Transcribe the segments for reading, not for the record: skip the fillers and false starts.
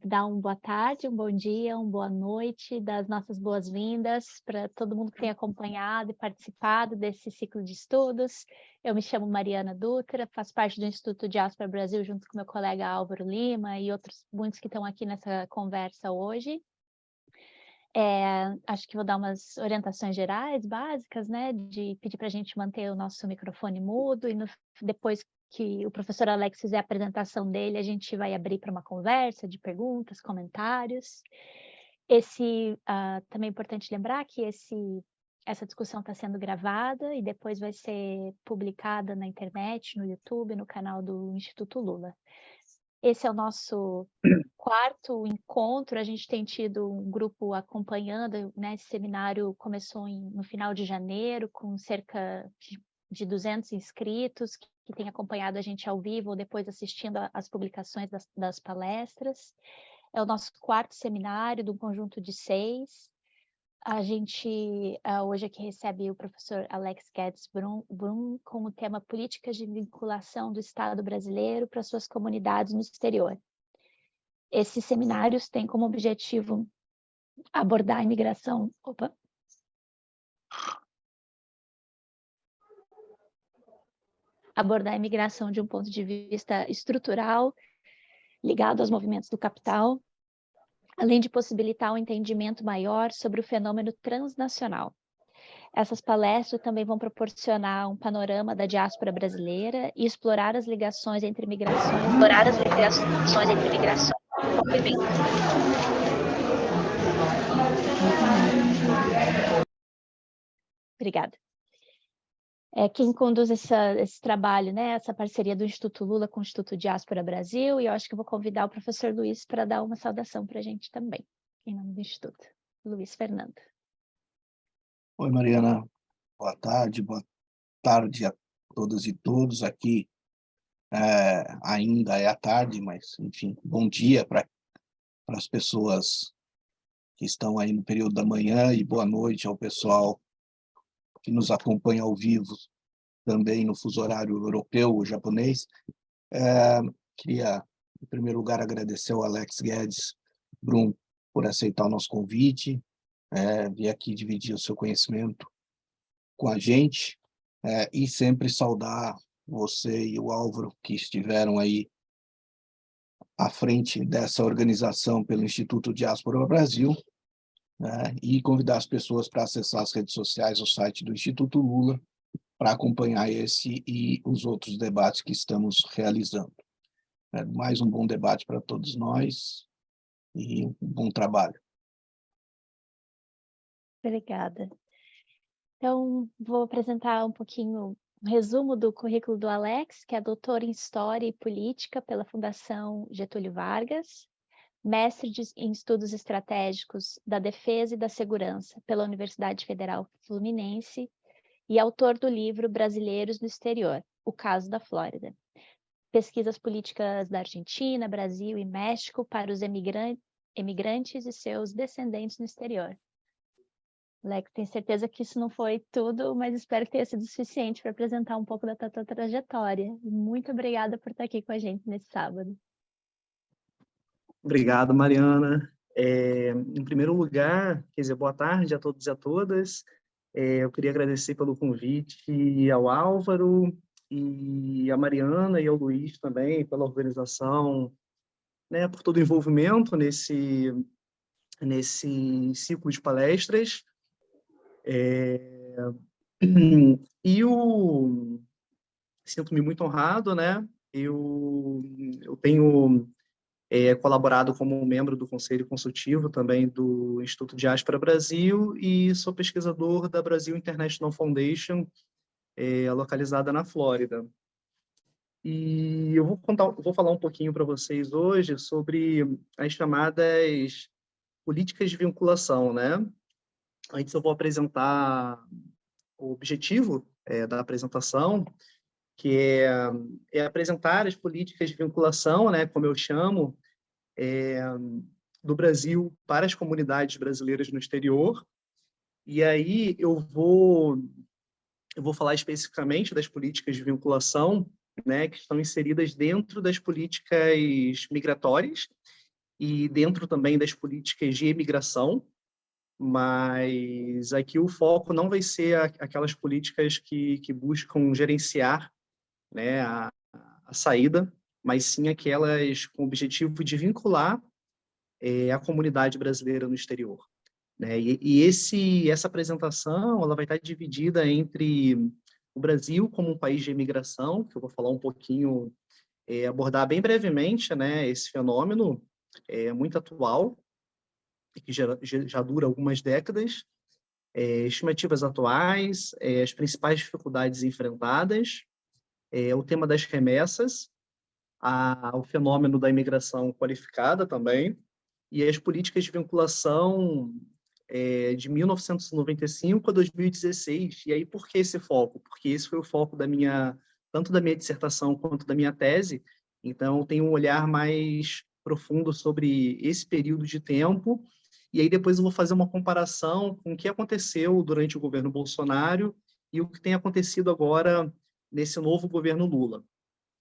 dar uma boa tarde, um bom dia, uma boa noite, dar as nossas boas-vindas para todo mundo que tem acompanhado e participado desse ciclo de estudos. Eu me chamo Mariana Dutra, faço parte do Instituto Diáspora Brasil junto com meu colega Álvaro Lima e outros muitos que estão aqui nessa conversa hoje. Acho que vou dar umas orientações gerais, básicas, né, de pedir para a gente manter o nosso microfone mudo e depois que o professor Alex fizer a apresentação dele, a gente vai abrir para uma conversa de perguntas, comentários. Também é importante lembrar que essa discussão está sendo gravada e depois vai ser publicada na internet, no YouTube, no canal do Instituto Lula. Esse é o nosso quarto encontro, a gente tem tido um grupo acompanhando, né? Esse seminário começou no final de janeiro, com cerca de 200 inscritos, que têm acompanhado a gente ao vivo ou depois assistindo às publicações das palestras. É o nosso quarto seminário, de um conjunto de 6. A gente hoje aqui recebe o professor Alex Guedes Brum com o tema Políticas de Vinculação do Estado Brasileiro para suas comunidades no exterior. Esses seminários têm como objetivo abordar a imigração... Abordar a imigração de um ponto de vista estrutural, ligado aos movimentos do capital, além de possibilitar um entendimento maior sobre o fenômeno transnacional. Essas palestras também vão proporcionar um panorama da diáspora brasileira e explorar as ligações entre migrações... Obrigada. Quem conduz esse trabalho, né, essa parceria do Instituto Lula com o Instituto Diáspora Brasil, e eu acho que eu vou convidar o professor Luiz para dar uma saudação para a gente também, em nome do Instituto. Luiz Fernando. Oi, Mariana. Boa tarde a todas e todos. Aqui ainda é à tarde, mas, enfim, bom dia para as pessoas que estão aí no período da manhã e boa noite ao pessoal que nos acompanha ao vivo também no fuso horário europeu ou japonês. Queria, em primeiro lugar, agradecer ao Alex Guedes Brum por aceitar o nosso convite, vir aqui dividir o seu conhecimento com a gente, e sempre saudar você e o Álvaro, que estiveram aí à frente dessa organização pelo Instituto Diáspora Brasil, né, e convidar as pessoas para acessar as redes sociais, o site do Instituto Lula, para acompanhar esse e os outros debates que estamos realizando. Mais um bom debate para todos nós e um bom trabalho. Obrigada. Então, vou apresentar um pouquinho um resumo do currículo do Alex, que é doutor em História e Política pela Fundação Getúlio Vargas, mestre em Estudos Estratégicos da Defesa e da Segurança pela Universidade Federal Fluminense e autor do livro Brasileiros no Exterior, O Caso da Flórida. Pesquisas políticas da Argentina, Brasil e México para os emigrantes e seus descendentes no exterior. Alex, tenho certeza que isso não foi tudo, mas espero que tenha sido suficiente para apresentar um pouco da tua trajetória. Muito obrigada por estar aqui com a gente nesse sábado. Obrigado, Mariana. Em primeiro lugar, quer dizer, boa tarde a todos e a todas. Eu queria agradecer pelo convite ao Álvaro e a Mariana e ao Luiz também pela organização, né, por todo o envolvimento nesse ciclo de palestras. Sinto-me muito honrado, né? Eu tenho colaborado como membro do Conselho Consultivo também do Instituto Diáspora Brasil e sou pesquisador da Brasil International Foundation, localizada na Flórida. E eu vou falar um pouquinho para vocês hoje sobre as chamadas políticas de vinculação, né? Antes eu vou apresentar o objetivo da apresentação, que é apresentar as políticas de vinculação, né, como eu chamo, do Brasil para as comunidades brasileiras no exterior. E aí eu vou falar especificamente das políticas de vinculação, né, que estão inseridas dentro das políticas migratórias e dentro também das políticas de imigração, mas aqui o foco não vai ser aquelas políticas que buscam gerenciar, né, a saída, mas sim aquelas com o objetivo de vincular a comunidade brasileira no exterior, né? Essa apresentação ela vai estar dividida entre o Brasil como um país de imigração, que eu vou falar um pouquinho, abordar bem brevemente, né, esse fenômeno muito atual, que já dura algumas décadas, estimativas atuais, as principais dificuldades enfrentadas, o tema das remessas, o fenômeno da imigração qualificada também, e as políticas de vinculação de 1995 a 2016. E aí, por que esse foco? Porque esse foi o foco tanto da minha dissertação quanto da minha tese. Então, eu tenho um olhar mais profundo sobre esse período de tempo, e aí depois eu vou fazer uma comparação com o que aconteceu durante o governo Bolsonaro e o que tem acontecido agora nesse novo governo Lula,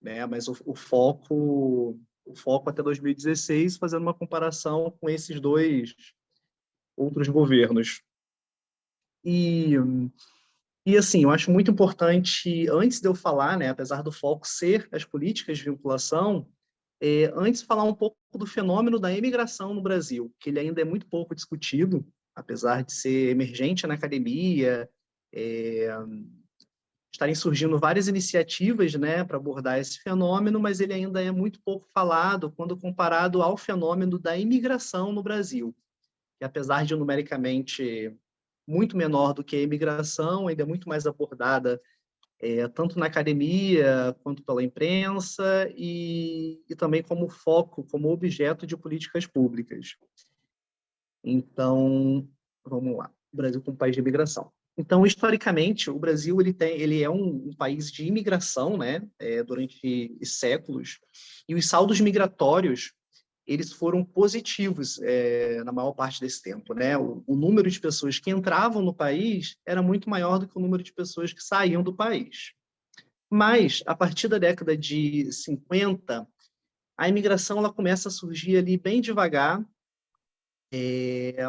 né? Mas o foco até 2016, fazendo uma comparação com esses dois outros governos. E assim, eu acho muito importante, antes de eu falar, né, apesar do foco ser as políticas de vinculação, antes falar um pouco do fenômeno da imigração no Brasil, que ele ainda é muito pouco discutido, apesar de ser emergente na academia, estarem surgindo várias iniciativas, né, para abordar esse fenômeno, mas ele ainda é muito pouco falado quando comparado ao fenômeno da imigração no Brasil, que apesar de numericamente muito menor do que a imigração, ainda é muito mais abordada tanto na academia quanto pela imprensa e também como foco, como objeto de políticas públicas. Então, vamos lá. O Brasil como país de imigração. Então, historicamente, o Brasil ele é um país de imigração, né, durante séculos, e os saldos migratórios eles foram positivos na maior parte desse tempo, né? O número de pessoas que entravam no país era muito maior do que o número de pessoas que saíam do país. Mas, a partir da década de 50, a imigração ela começa a surgir ali bem devagar,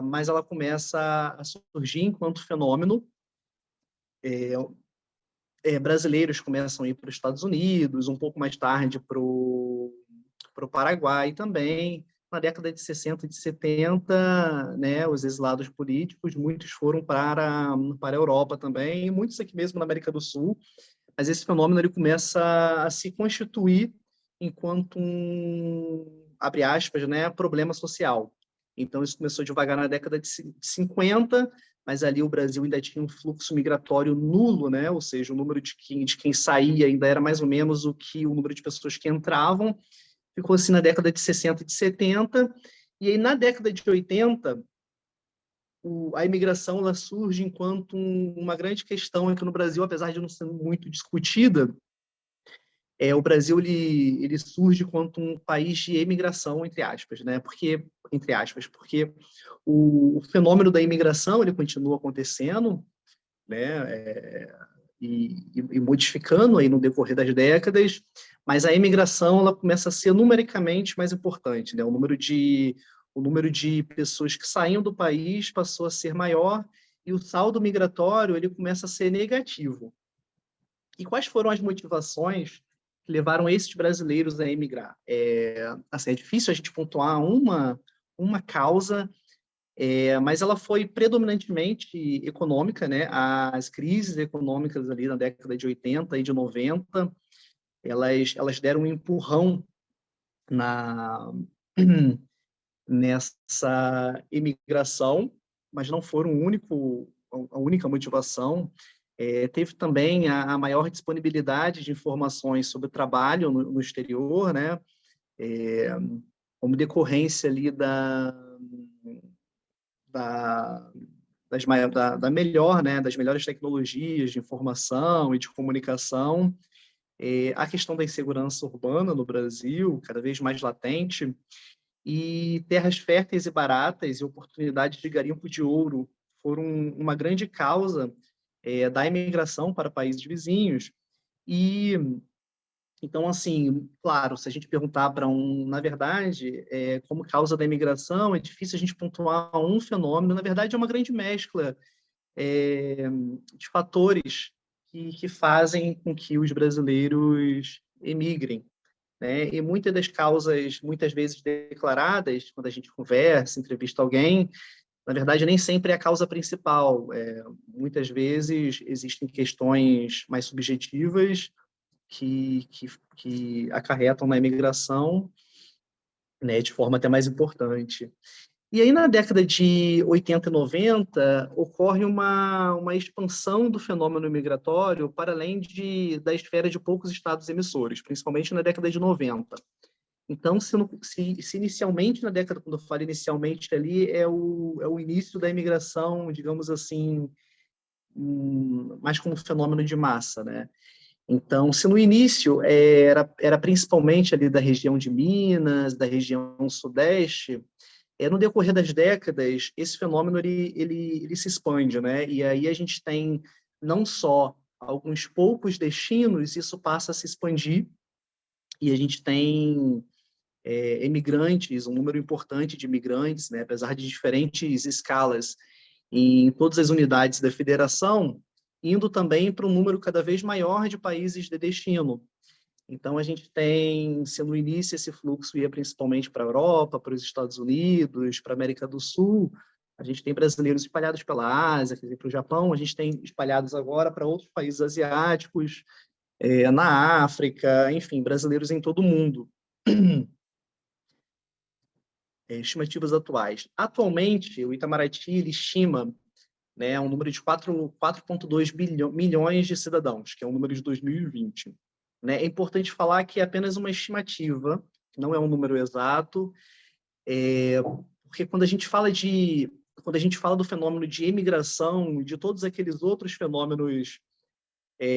mas ela começa a surgir enquanto fenômeno. Brasileiros começam a ir para os Estados Unidos, um pouco mais tarde para o Paraguai também. Na década de 60 e de 70, né, os exilados políticos, muitos foram para a Europa também, e muitos aqui mesmo na América do Sul, mas esse fenômeno ele começa a se constituir enquanto abre aspas, né, problema social. Então, isso começou devagar na década de 50, mas ali o Brasil ainda tinha um fluxo migratório nulo, né? Ou seja, o número de quem saía ainda era mais ou menos o que o número de pessoas que entravam. Ficou assim na década de 60 e de 70, e aí na década de 80, a imigração ela surge enquanto uma grande questão aqui no Brasil, apesar de não ser muito discutida. O Brasil ele surge enquanto um país de imigração, entre aspas, né? Porque o fenômeno da imigração ele continua acontecendo, né? E modificando aí no decorrer das décadas, mas a imigração ela começa a ser numericamente mais importante, né? O número de pessoas que saíam do país passou a ser maior e o saldo migratório ele começa a ser negativo. E quais foram as motivações que levaram esses brasileiros a emigrar? Assim, é difícil a gente pontuar uma causa, mas ela foi predominantemente econômica, né? As crises econômicas ali na década de 80 e de 90, elas deram um empurrão nessa imigração, mas não foram a única motivação. Teve também a maior disponibilidade de informações sobre o trabalho no exterior, né? Como decorrência ali das melhores tecnologias de informação e de comunicação, a questão da insegurança urbana no Brasil, cada vez mais latente, e terras férteis e baratas e oportunidades de garimpo de ouro foram uma grande causa da imigração para países vizinhos, e Então, assim, claro, se a gente perguntar para na verdade, como causa da imigração, é difícil a gente pontuar um fenômeno. Na verdade, é uma grande mescla de fatores que fazem com que os brasileiros emigrem, né? E muitas das causas, muitas vezes declaradas, quando a gente conversa, entrevista alguém, na verdade, nem sempre é a causa principal. Muitas vezes existem questões mais subjetivas que acarretam na imigração, né, de forma até mais importante. E aí, na década de 80 e 90, ocorre uma expansão do fenômeno migratório para além da esfera de poucos estados emissores, principalmente na década de 90. Então, se inicialmente, na década, quando eu falo inicialmente ali, é o início da imigração, digamos assim, mais como fenômeno de massa, né? Então, se no início era principalmente ali da região de Minas, da região sudeste, no decorrer das décadas, esse fenômeno ele se expande, né? E aí a gente tem não só alguns poucos destinos, isso passa a se expandir, e a gente tem imigrantes, um número importante de imigrantes, né? Apesar de diferentes escalas em todas as unidades da federação, indo também para um número cada vez maior de países de destino. Então, a gente tem, se no início esse fluxo ia principalmente para a Europa, para os Estados Unidos, para a América do Sul, a gente tem brasileiros espalhados pela Ásia, quer dizer, para o Japão, a gente tem espalhados agora para outros países asiáticos, na África, enfim, brasileiros em todo o mundo. Estimativas atuais. Atualmente, o Itamaraty ele estima, né, um número de 4,2 milhões de cidadãos, que é o número de 2020. Né? É importante falar que é apenas uma estimativa, não é um número exato, porque quando a gente fala do fenômeno de imigração, de todos aqueles outros fenômenos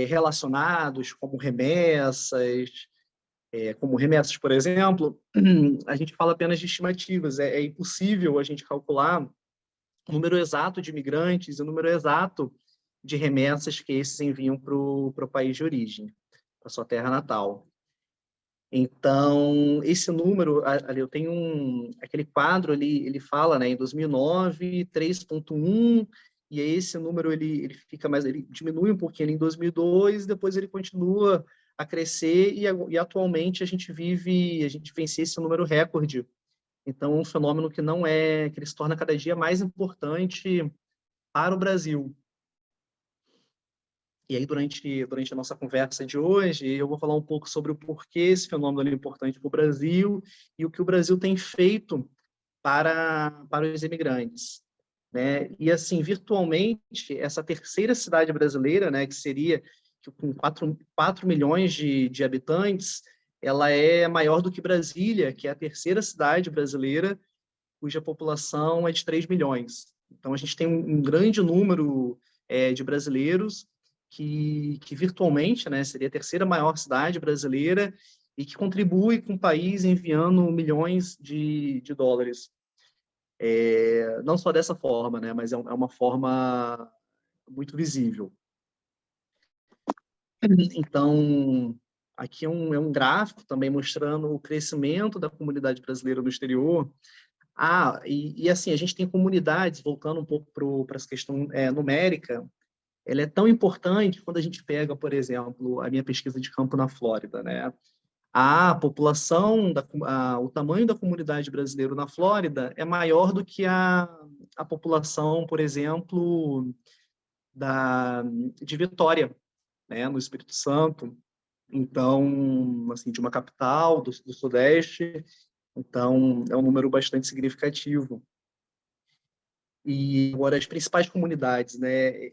relacionados, como remessas, por exemplo, a gente fala apenas de estimativas. É impossível a gente calcular o número exato de imigrantes e o número exato de remessas que esses enviam para o país de origem, para sua terra natal. Então, esse número, ali eu tenho aquele quadro ali, ele fala, né, em 2009, 3,1, e aí esse número ele fica mais, ele diminui um pouquinho em 2002, depois ele continua a crescer e atualmente a gente vence esse número recorde. Então, é um fenômeno que ele se torna cada dia mais importante para o Brasil. E aí, durante a nossa conversa de hoje, eu vou falar um pouco sobre o porquê esse fenômeno é importante para o Brasil e o que o Brasil tem feito para os imigrantes. Né? E, assim, virtualmente, essa terceira cidade brasileira, né, que seria com 4 milhões de habitantes, ela é maior do que Brasília, que é a terceira cidade brasileira, cuja população é de 3 milhões. Então, a gente tem um grande número de brasileiros que virtualmente, né, seria a terceira maior cidade brasileira e que contribui com o país enviando milhões de dólares. Não só dessa forma, né, mas é uma forma muito visível. Então, aqui é um gráfico também mostrando o crescimento da comunidade brasileira no exterior. Assim, a gente tem comunidades, voltando um pouco para essa questão numérica, ela é tão importante quando a gente pega, por exemplo, a minha pesquisa de campo na Flórida, né? A população, o tamanho da comunidade brasileira na Flórida é maior do que a população, por exemplo, de Vitória, né, no Espírito Santo. Então, assim, de uma capital do Sudeste. Então, é um número bastante significativo. E agora, as principais comunidades, né?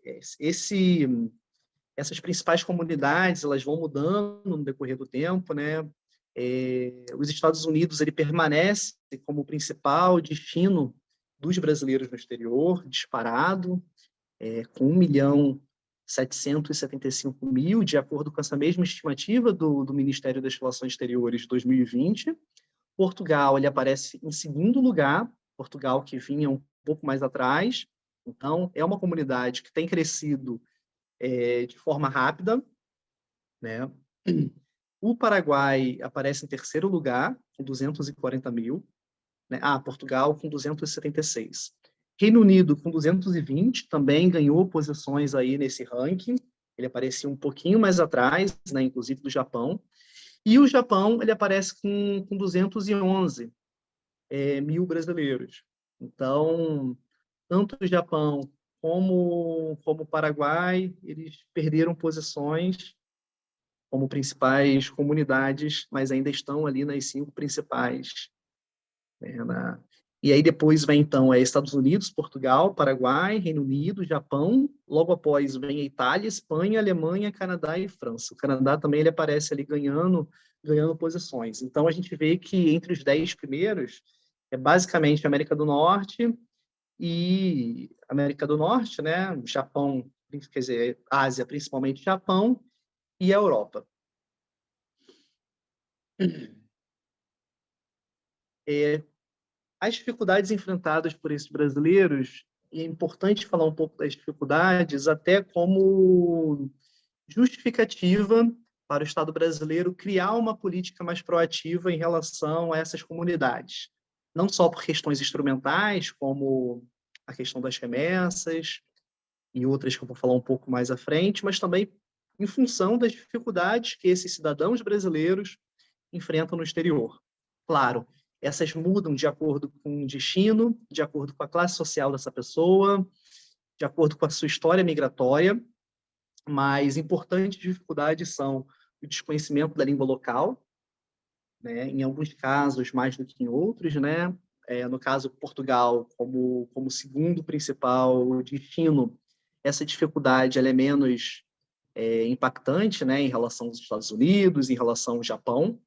Essas principais comunidades, elas vão mudando no decorrer do tempo, né? Os Estados Unidos, ele permanece como o principal destino dos brasileiros no exterior, disparado, com 1.775.000, de acordo com essa mesma estimativa do Ministério das Relações Exteriores de 2020. Portugal, ele aparece em segundo lugar, Portugal que vinha um pouco mais atrás. Então, é uma comunidade que tem crescido de forma rápida, né? O Paraguai aparece em terceiro lugar, com 240 mil. Né? Portugal com 276. Reino Unido com 220, também ganhou posições aí nesse ranking. Ele aparecia um pouquinho mais atrás, né, inclusive do Japão. E o Japão, ele aparece com 211 mil brasileiros. Então, tanto o Japão como o Paraguai, eles perderam posições como principais comunidades, mas ainda estão ali nas 5 principais. E aí depois vem, então, Estados Unidos, Portugal, Paraguai, Reino Unido, Japão. Logo após vem a Itália, Espanha, Alemanha, Canadá e França. O Canadá também ele aparece ali ganhando posições. Então, a gente vê que entre os 10 primeiros é basicamente América do Norte, né? Japão, quer dizer, Ásia, principalmente Japão, e a Europa. As dificuldades enfrentadas por esses brasileiros, e é importante falar um pouco das dificuldades, até como justificativa para o Estado brasileiro criar uma política mais proativa em relação a essas comunidades. Não só por questões instrumentais, como a questão das remessas, e outras que eu vou falar um pouco mais à frente, mas também em função das dificuldades que esses cidadãos brasileiros enfrentam no exterior. Claro, essas mudam de acordo com o destino, de acordo com a classe social dessa pessoa, de acordo com a sua história migratória, mas importantes dificuldades são o desconhecimento da língua local, né? Em alguns casos mais do que em outros, né? No caso Portugal, como segundo principal destino, essa dificuldade ela é menos impactante, né? Em relação aos Estados Unidos, em relação ao Japão,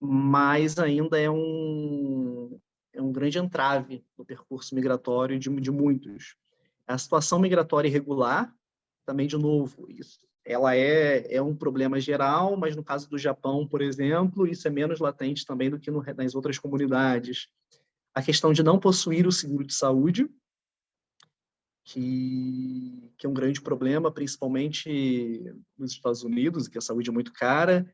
mas ainda é um grande entrave no percurso migratório de muitos. A situação migratória irregular, também, de novo, ela é um problema geral, mas no caso do Japão, por exemplo, isso é menos latente também do que nas outras comunidades. A questão de não possuir o seguro de saúde, que é um grande problema, principalmente nos Estados Unidos, que a saúde é muito cara,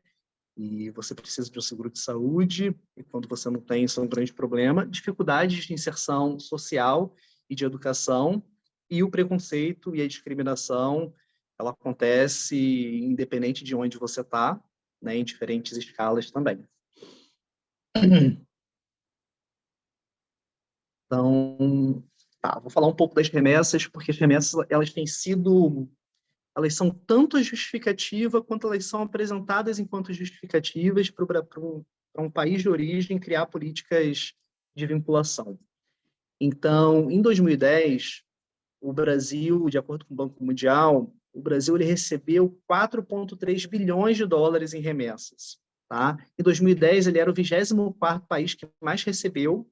e você precisa de um seguro de saúde, e quando você não tem, isso é um grande problema. Dificuldades de inserção social e de educação, e o preconceito e a discriminação, ela acontece independente de onde você está, né, em diferentes escalas também. Então, vou falar um pouco das remessas, porque as remessas, elas são tanto justificativa quanto elas são apresentadas enquanto justificativas para um país de origem criar políticas de vinculação. Então, em 2010, o Brasil, de acordo com o Banco Mundial, o Brasil ele recebeu 4,3 bilhões de dólares em remessas. Tá? Em 2010, ele era o 24º país que mais recebeu.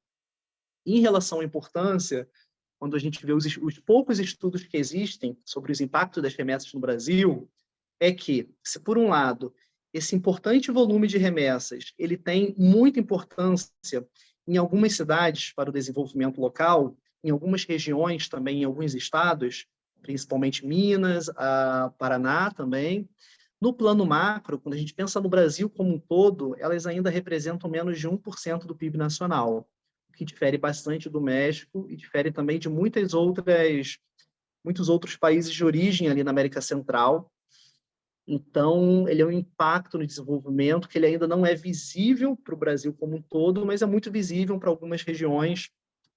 Em relação à importância, quando a gente vê os poucos estudos que existem sobre os impactos das remessas no Brasil, é que, se por um lado, esse importante volume de remessas ele tem muita importância em algumas cidades para o desenvolvimento local, em algumas regiões também, em alguns estados, principalmente Minas, Paraná também. No plano macro, quando a gente pensa no Brasil como um todo, elas ainda representam menos de 1% do PIB nacional, que difere bastante do México e difere também de muitos outros países de origem ali na América Central. Então, ele é um impacto no desenvolvimento que ele ainda não é visível para o Brasil como um todo, mas é muito visível para algumas regiões,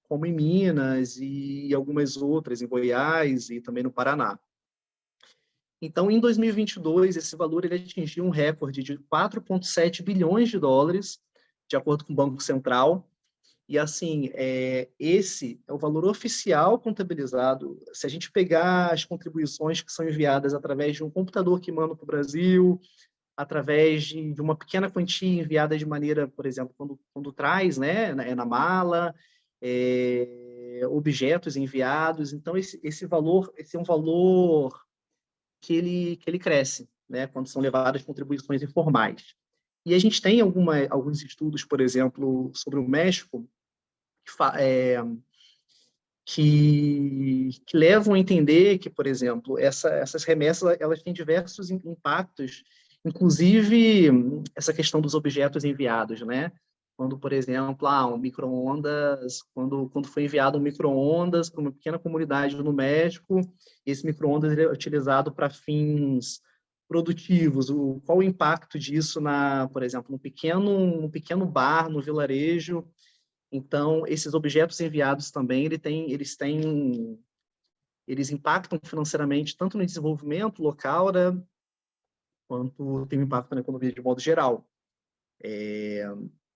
como em Minas e algumas outras, em Goiás e também no Paraná. Então, em 2022, esse valor ele atingiu um recorde de 4,7 bilhões de dólares, de acordo com o Banco Central. E, assim, esse é o valor oficial contabilizado. Se a gente pegar as contribuições que são enviadas através de um computador que manda para o Brasil, através de uma pequena quantia enviada de maneira, por exemplo, quando traz, né, na mala, objetos enviados. Então, esse valor, esse é um valor que ele cresce, né, quando são levadas contribuições informais. E a gente tem alguns estudos, por exemplo, sobre o México, que levam a entender que, por exemplo, essas remessas elas têm diversos impactos Inclusive, essa questão dos objetos enviados, né? Quando, por exemplo, um micro-ondas, quando foi enviado um micro-ondas para uma pequena comunidade no México, esse micro-ondas é utilizado para fins produtivos. Qual o impacto disso, por exemplo, no pequeno bar, no vilarejo? Então, esses objetos enviados também, eles impactam financeiramente tanto no desenvolvimento local, né, quanto tem um impacto na economia de modo geral.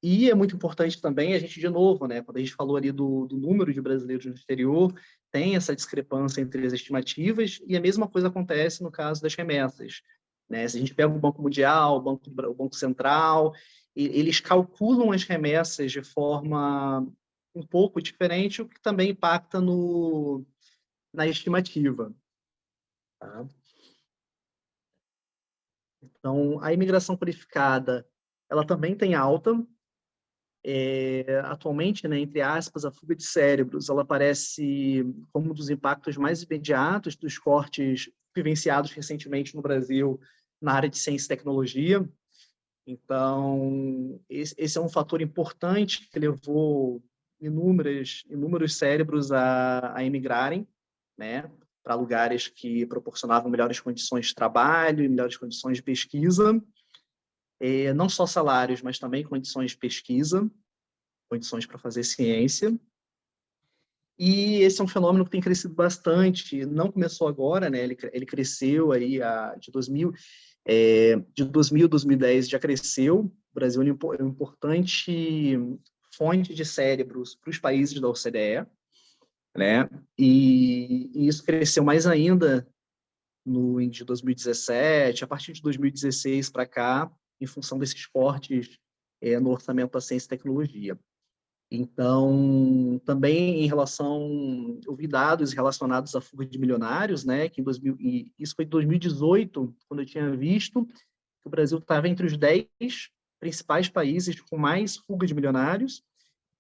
E é muito importante também a gente, de novo, né, quando a gente falou ali do número de brasileiros no exterior, tem essa discrepância entre as estimativas, e a mesma coisa acontece no caso das remessas. Né? Se a gente pega o Banco Mundial, o Banco Central, eles calculam as remessas de forma um pouco diferente, o que também impacta na estimativa. Tá? Então, a imigração qualificada, ela também tem alta. Atualmente, né, entre aspas, a fuga de cérebros, ela aparece como um dos impactos mais imediatos dos cortes vivenciados recentemente no Brasil na área de ciência e tecnologia. Então, esse é um fator importante que levou inúmeros cérebros a emigrarem, né, para lugares que proporcionavam melhores condições de trabalho e melhores condições de pesquisa. Não só salários, mas também condições de pesquisa, condições para fazer ciência. E esse é um fenômeno que tem crescido bastante, não começou agora, né? Ele cresceu aí de 2000 a 2010 já cresceu. O Brasil é uma importante fonte de cérebros para os países da OCDE, né? E isso cresceu mais ainda de 2017, a partir de 2016 para cá, em função desses cortes no orçamento da ciência e tecnologia. Então, também eu vi dados relacionados à fuga de milionários, né, que isso foi em 2018, quando eu tinha visto que o Brasil estava entre os 10 principais países com mais fuga de milionários,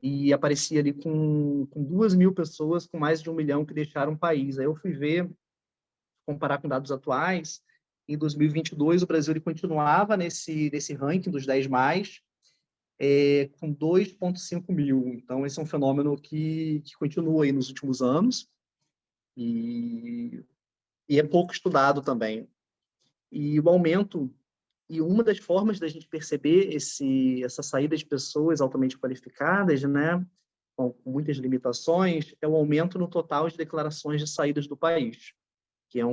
e aparecia ali com 2.000 pessoas com mais de 1 milhão que deixaram o país. Aí eu fui comparar com dados atuais, em 2022 o Brasil ele continuava nesse ranking dos 10 mais, com 2,5 mil. Então, esse é um fenômeno que continua aí nos últimos anos e é pouco estudado também. E o aumento, e uma das formas da gente perceber essa saída de pessoas altamente qualificadas, né, com muitas limitações, é o aumento no total de declarações de saídas do país, que é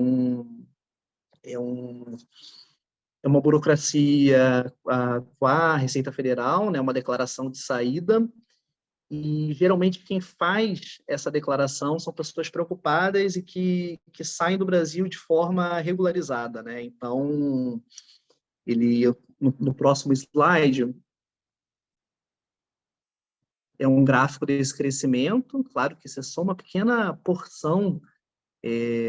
uma burocracia com a Receita Federal, né, uma declaração de saída, e geralmente quem faz essa declaração são pessoas preocupadas e que saem do Brasil de forma regularizada, né? Então, no próximo slide, é um gráfico desse crescimento. Claro que isso é só uma pequena porção,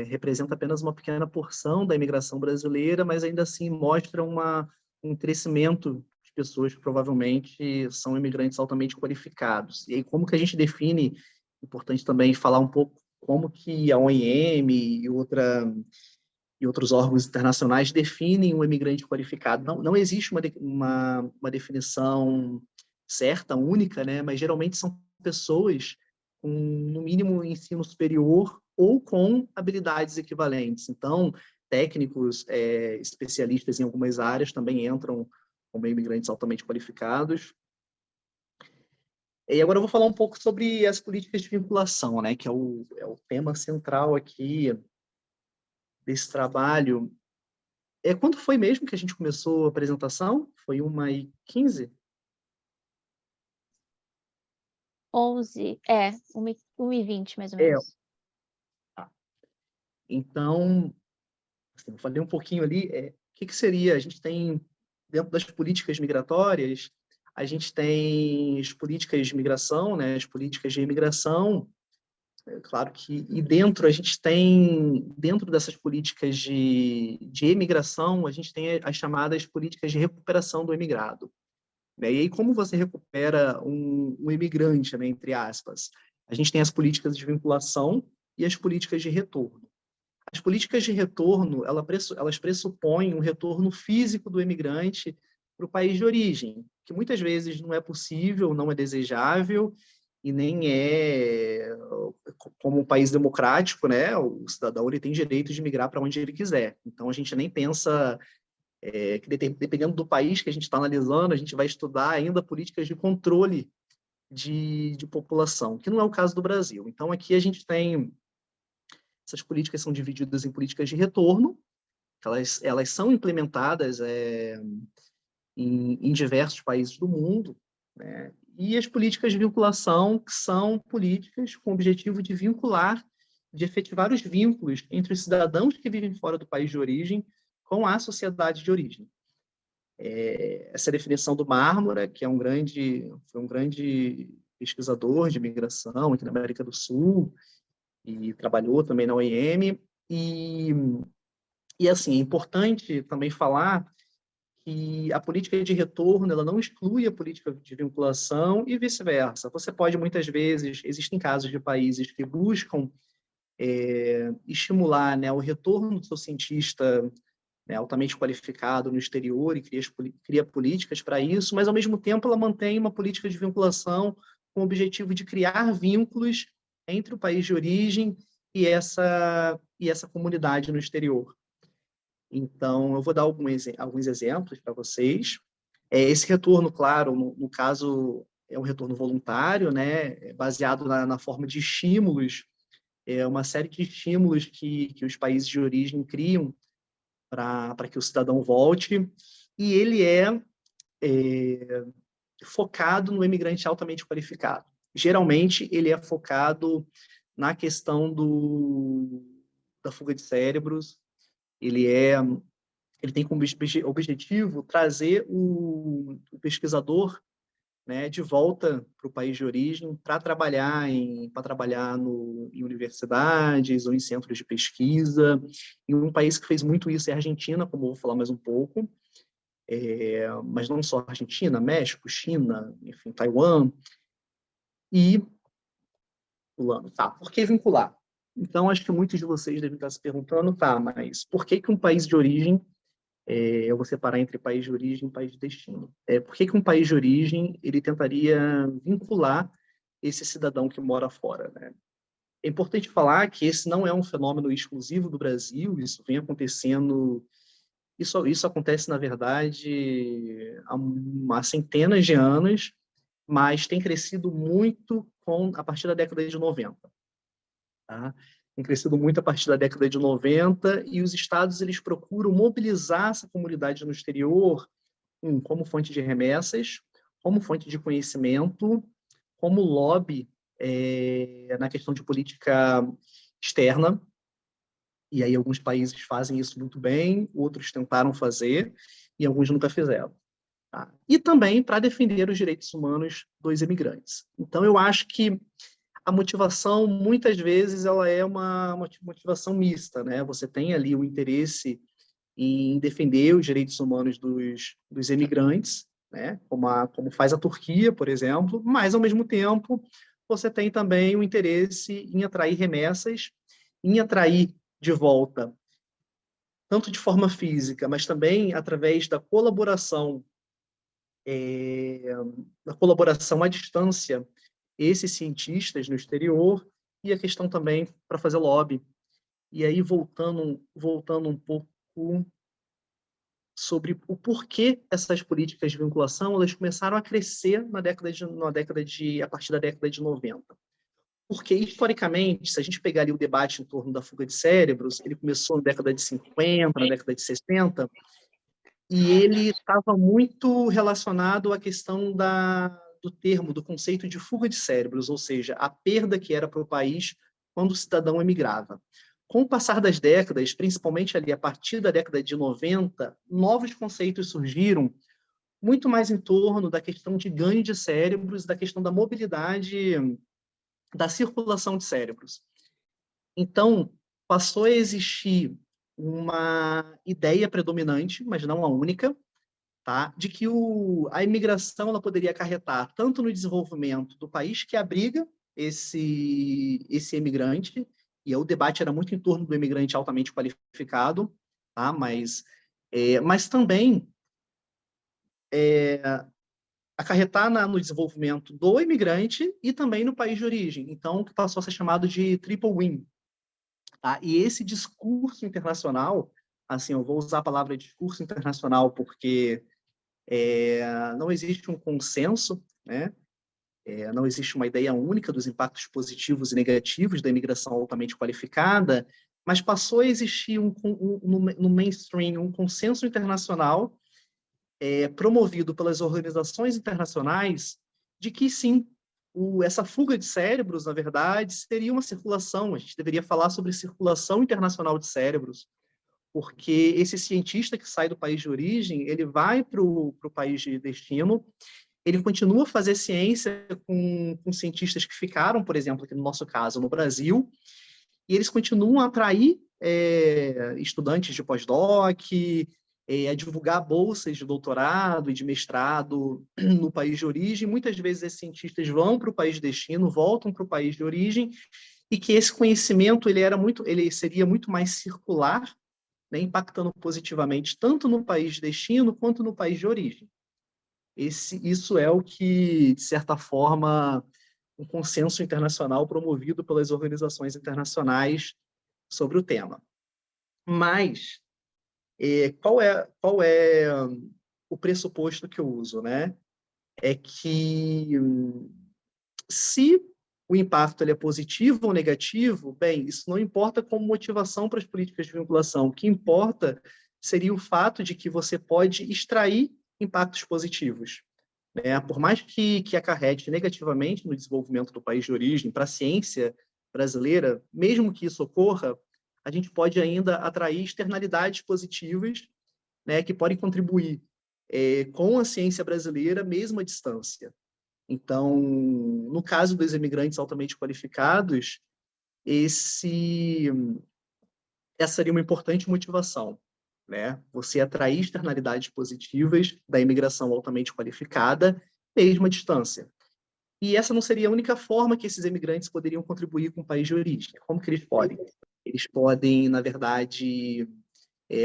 representa apenas uma pequena porção da imigração brasileira, mas ainda assim mostra um crescimento de pessoas que provavelmente são imigrantes altamente qualificados. E aí, como que a gente define, importante também falar um pouco como que a OIM e outros órgãos internacionais definem um imigrante qualificado. Não existe uma definição certa, única, né? Mas geralmente são pessoas com, no mínimo, ensino superior ou com habilidades equivalentes. Então, técnicos, especialistas em algumas áreas também entram como imigrantes altamente qualificados. E agora eu vou falar um pouco sobre as políticas de vinculação, né, que é o tema central aqui desse trabalho. Quando foi mesmo que a gente começou a apresentação? Foi 1h15? 11, 1h20, mais ou menos. Então, assim, eu falei um pouquinho ali, o que seria? A gente tem, dentro das políticas migratórias, a gente tem as políticas de migração, né, as políticas de imigração, claro que, e a gente tem, dentro dessas políticas de imigração, a gente tem as chamadas políticas de recuperação do imigrado. Né? E aí, como você recupera um imigrante, né, entre aspas? A gente tem as políticas de vinculação e as políticas de retorno. as políticas de retorno, elas pressupõem um retorno físico do imigrante para o país de origem, que muitas vezes não é possível, não é desejável, e nem é, como um país democrático, né? O cidadão ele tem direito de migrar para onde ele quiser. Então, a gente nem pensa que, dependendo do país que a gente está analisando, a gente vai estudar ainda políticas de controle de população, que não é o caso do Brasil. Então, aqui a gente tem... Essas políticas são divididas em políticas de retorno, elas são implementadas em diversos países do mundo, né? E as políticas de vinculação, que são políticas com o objetivo de vincular, de efetivar os vínculos entre os cidadãos que vivem fora do país de origem com a sociedade de origem. Essa definição do Mármora, que foi um grande pesquisador de imigração aqui na América do Sul, e trabalhou também na OIM, e assim, é importante também falar que a política de retorno ela não exclui a política de vinculação e vice-versa. Você pode, muitas vezes, existem casos de países que buscam estimular, né, o retorno do seu cientista, né, altamente qualificado no exterior e cria políticas para isso, mas, ao mesmo tempo, ela mantém uma política de vinculação com o objetivo de criar vínculos entre o país de origem e essa comunidade no exterior. Então, eu vou dar alguns exemplos para vocês. Esse retorno, claro, no caso, é um retorno voluntário, né, baseado na forma de estímulos, uma série de estímulos que os países de origem criam para que o cidadão volte, e ele é focado no imigrante altamente qualificado. Geralmente, ele é focado na questão da fuga de cérebros, ele tem como objetivo trazer o pesquisador, né, de volta para o país de origem para trabalhar em universidades ou em centros de pesquisa. E um país que fez muito isso é a Argentina, como eu vou falar mais um pouco, mas não só a Argentina, México, China, enfim, Taiwan. E pulando, tá, por que vincular? Então, acho que muitos de vocês devem estar se perguntando, tá, mas por que um país de origem, eu vou separar entre país de origem e país de destino. Por que um país de origem ele tentaria vincular esse cidadão que mora fora, né? É importante falar que esse não é um fenômeno exclusivo do Brasil, isso vem acontecendo, isso acontece, na verdade, há centenas de anos, mas tem crescido muito a partir da década de 90. Tá? Tem crescido muito a partir da década de 90, e os estados eles procuram mobilizar essa comunidade no exterior como fonte de remessas, como fonte de conhecimento, como lobby na questão de política externa. E aí alguns países fazem isso muito bem, outros tentaram fazer, e alguns nunca fizeram. Tá? E também para defender os direitos humanos dos imigrantes. Então, eu acho que a motivação, muitas vezes, ela é uma motivação mista, né? Você tem ali o interesse em defender os direitos humanos dos imigrantes, né? Como faz a Turquia, por exemplo, mas, ao mesmo tempo, você tem também o interesse em atrair remessas, em atrair de volta, tanto de forma física, mas também através da colaboração à distância, esses cientistas no exterior, e a questão também para fazer lobby. E aí, voltando um pouco sobre o porquê essas políticas de vinculação elas começaram a crescer a partir da década de 90. Porque, historicamente, se a gente pegar ali o debate em torno da fuga de cérebros, ele começou na década de 50, na década de 60, e ele estava muito relacionado à questão do conceito de fuga de cérebros, ou seja, a perda que era para o país quando o cidadão emigrava. Com o passar das décadas, principalmente ali a partir da década de 90, novos conceitos surgiram, muito mais em torno da questão de ganho de cérebros, da questão da mobilidade, da circulação de cérebros. Então, passou a existir uma ideia predominante, mas não a única, tá? De que a imigração ela poderia acarretar tanto no desenvolvimento do país que abriga esse imigrante, e o debate era muito em torno do imigrante altamente qualificado, tá? Mas também acarretar no desenvolvimento do imigrante e também no país de origem. Então, que passou a ser chamado de triple win. Tá? E esse discurso internacional, assim, eu vou usar a palavra discurso internacional porque não existe um consenso, né? Não existe uma ideia única dos impactos positivos e negativos da imigração altamente qualificada, mas passou a existir no mainstream um consenso internacional promovido pelas organizações internacionais de que, sim, essa fuga de cérebros, na verdade, seria uma circulação. A gente deveria falar sobre circulação internacional de cérebros, porque esse cientista que sai do país de origem, ele vai para o país de destino, ele continua a fazer ciência com cientistas que ficaram, por exemplo, aqui no nosso caso, no Brasil, e eles continuam a atrair estudantes de pós-doc, a divulgar bolsas de doutorado e de mestrado no país de origem. Muitas vezes esses cientistas vão para o país de destino, voltam para o país de origem, e que esse conhecimento ele seria muito mais circular, né, impactando positivamente tanto no país de destino quanto no país de origem. Isso é o que, de certa forma, um consenso internacional promovido pelas organizações internacionais sobre o tema. Mas qual é o pressuposto que eu uso, né? É que se o impacto ele é positivo ou negativo, bem, isso não importa como motivação para as políticas de vinculação. O que importa seria o fato de que você pode extrair impactos positivos, né? Por mais que acarrete negativamente no desenvolvimento do país de origem, para a ciência brasileira, mesmo que isso ocorra, a gente pode ainda atrair externalidades positivas, né, que podem contribuir com a ciência brasileira, mesmo à distância. Então, no caso dos imigrantes altamente qualificados, essa seria uma importante motivação, né? Você atrair externalidades positivas da imigração altamente qualificada, mesmo à distância. E essa não seria a única forma que esses imigrantes poderiam contribuir com o país de origem. Como que eles podem? Eles podem, na verdade,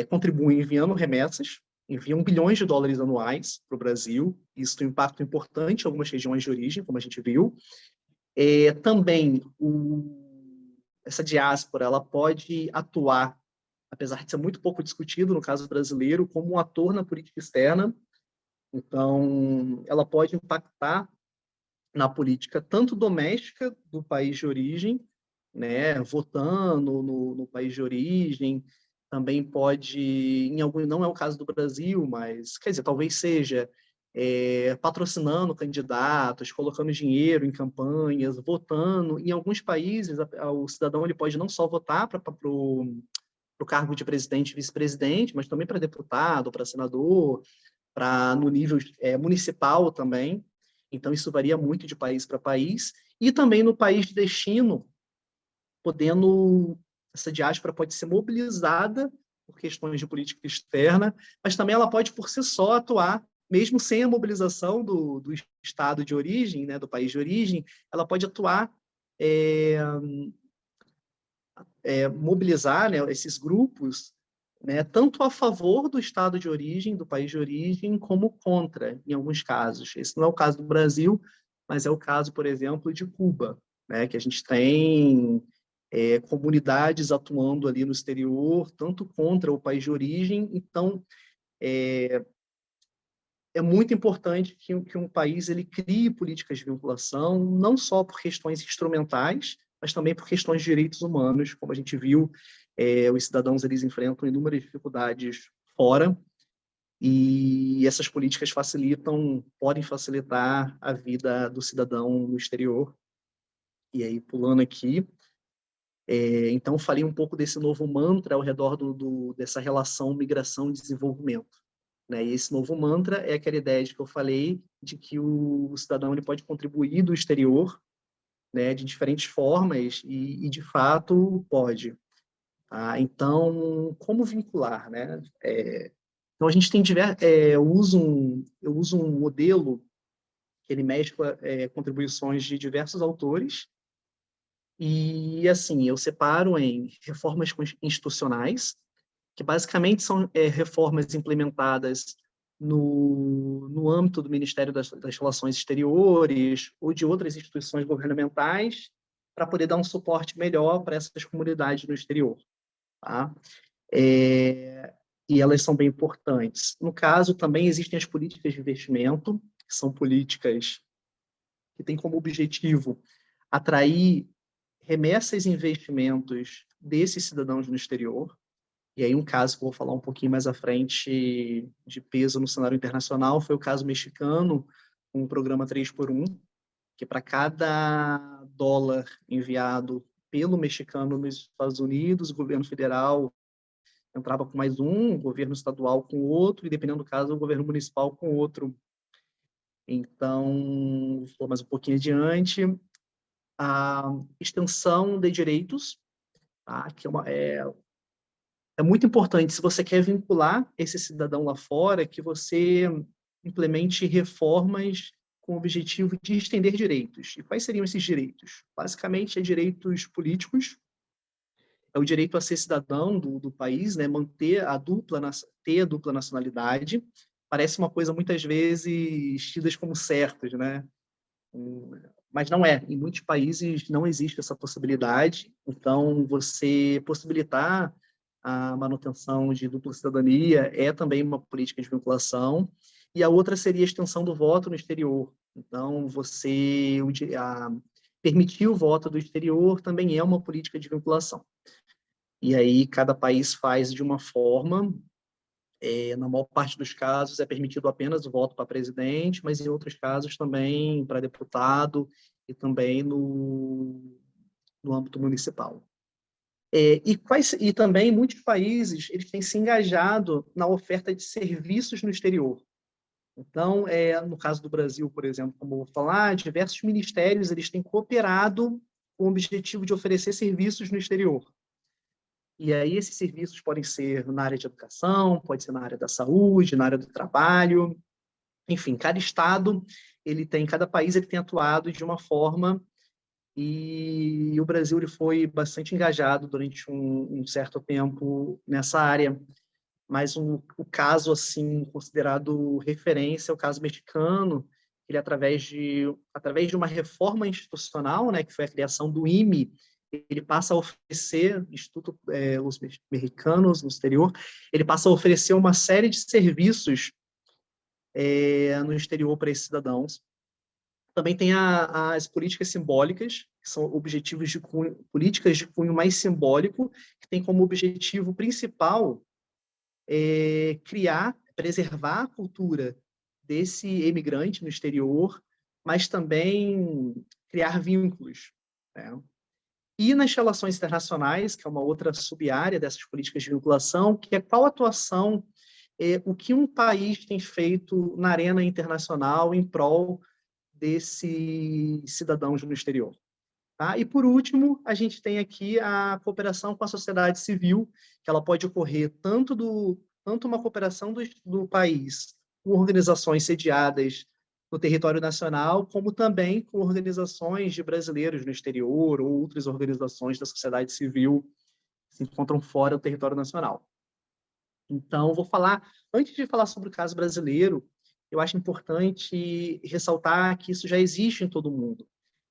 contribuir enviando remessas, enviam bilhões de dólares anuais para o Brasil. Isso tem um impacto importante em algumas regiões de origem, como a gente viu. Também, essa diáspora ela pode atuar, apesar de ser muito pouco discutido no caso brasileiro, como um ator na política externa. Então, ela pode impactar na política tanto doméstica do país de origem, né, votando no país de origem, também pode, não é o caso do Brasil, mas, quer dizer, talvez seja, patrocinando candidatos, colocando dinheiro em campanhas, votando. Em alguns países, o cidadão ele pode não só votar para o cargo de presidente e vice-presidente, mas também para deputado, para senador, no nível municipal também. Então, isso varia muito de país para país. E também no país de destino, essa diáspora pode ser mobilizada por questões de política externa, mas também ela pode, por si só, atuar, mesmo sem a mobilização do estado de origem, né, do país de origem, ela pode atuar, mobilizar, né, esses grupos, né, tanto a favor do estado de origem, do país de origem, como contra, em alguns casos. Esse não é o caso do Brasil, mas é o caso, por exemplo, de Cuba, né, que a gente tem comunidades atuando ali no exterior, tanto contra o país de origem. Então, é muito importante que um país ele crie políticas de vinculação, não só por questões instrumentais, mas também por questões de direitos humanos. Como a gente viu, os cidadãos eles enfrentam inúmeras dificuldades fora, e essas políticas podem facilitar a vida do cidadão no exterior. E aí, pulando aqui, então, falei um pouco desse novo mantra ao redor dessa relação migração e desenvolvimento, né? E esse novo mantra é aquela ideia de que eu falei, de que o cidadão ele pode contribuir do exterior, né, de diferentes formas, e de fato pode. Tá? Então, como vincular, né? Então, a gente tem eu uso um modelo que ele mescla contribuições de diversos autores, E, assim, eu separo em reformas institucionais, que basicamente são reformas implementadas no âmbito do Ministério das Relações Exteriores ou de outras instituições governamentais, para poder dar um suporte melhor para essas comunidades no exterior. Tá? E elas são bem importantes. No caso, também existem as políticas de investimento, que são políticas que têm como objetivo atrair remessas e investimentos desses cidadãos no exterior. E aí, um caso que eu vou falar um pouquinho mais à frente de peso no cenário internacional foi o caso mexicano, com o programa 3x1, que para cada dólar enviado pelo mexicano nos Estados Unidos, o governo federal entrava com mais um, o governo estadual com outro, e dependendo do caso, o governo municipal com outro. Então, vou falar mais um pouquinho adiante, a extensão de direitos, tá? Que é muito importante, se você quer vincular esse cidadão lá fora, que você implemente reformas com o objetivo de estender direitos. E quais seriam esses direitos? Basicamente, direitos políticos, é o direito a ser cidadão do país, né? Ter a dupla nacionalidade. Parece uma coisa, muitas vezes, tidas como certas, né? Mas não é. Em muitos países não existe essa possibilidade. Então, você possibilitar a manutenção de dupla cidadania é também uma política de vinculação. E a outra seria a extensão do voto no exterior. Então, permitir o voto do exterior também é uma política de vinculação. E aí, cada país faz de uma forma. Na maior parte dos casos, é permitido apenas o voto para presidente, mas em outros casos também para deputado e também no âmbito municipal. E também muitos países eles têm se engajado na oferta de serviços no exterior. Então, no caso do Brasil, por exemplo, como eu vou falar, diversos ministérios eles têm cooperado com o objetivo de oferecer serviços no exterior. E aí esses serviços podem ser na área de educação, pode ser na área da saúde, na área do trabalho. Enfim, cada estado, cada país ele tem atuado de uma forma, e o Brasil ele foi bastante engajado durante um certo tempo nessa área. Mas o caso assim considerado referência é o caso mexicano, ele através de uma reforma institucional, né, que foi a criação do IME, ele passa a oferecer, Instituto Los Mexicanos no exterior, ele passa a oferecer uma série de serviços no exterior para esses cidadãos. Também tem as políticas simbólicas, que são políticas de cunho mais simbólico, que tem como objetivo principal preservar a cultura desse emigrante no exterior, mas também criar vínculos, né? E nas relações internacionais, que é uma outra sub-área dessas políticas de vinculação, que é qual atuação, o que um país tem feito na arena internacional em prol desses cidadãos no exterior. Tá? E, por último, a gente tem aqui a cooperação com a sociedade civil, que ela pode ocorrer tanto uma cooperação do país com organizações sediadas no território nacional, como também com organizações de brasileiros no exterior ou outras organizações da sociedade civil que se encontram fora do território nacional. Então, antes de falar sobre o caso brasileiro, eu acho importante ressaltar que isso já existe em todo o mundo.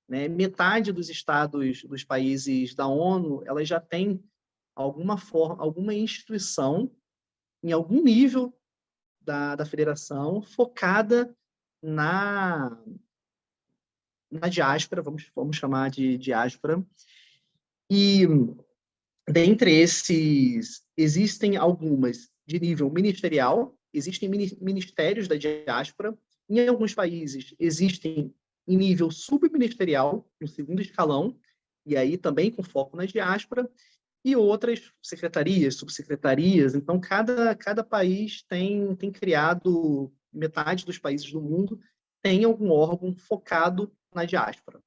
Né? Metade dos estados dos países da ONU, elas já têm alguma instituição em algum nível da federação focada na diáspora, vamos chamar de diáspora. E dentre esses, existem algumas de nível ministerial, existem ministérios da diáspora, em alguns países existem em nível subministerial, no segundo escalão, e aí também com foco na diáspora, e outras secretarias, subsecretarias. Então, cada país tem criado, metade dos países do mundo tem algum órgão focado na diáspora.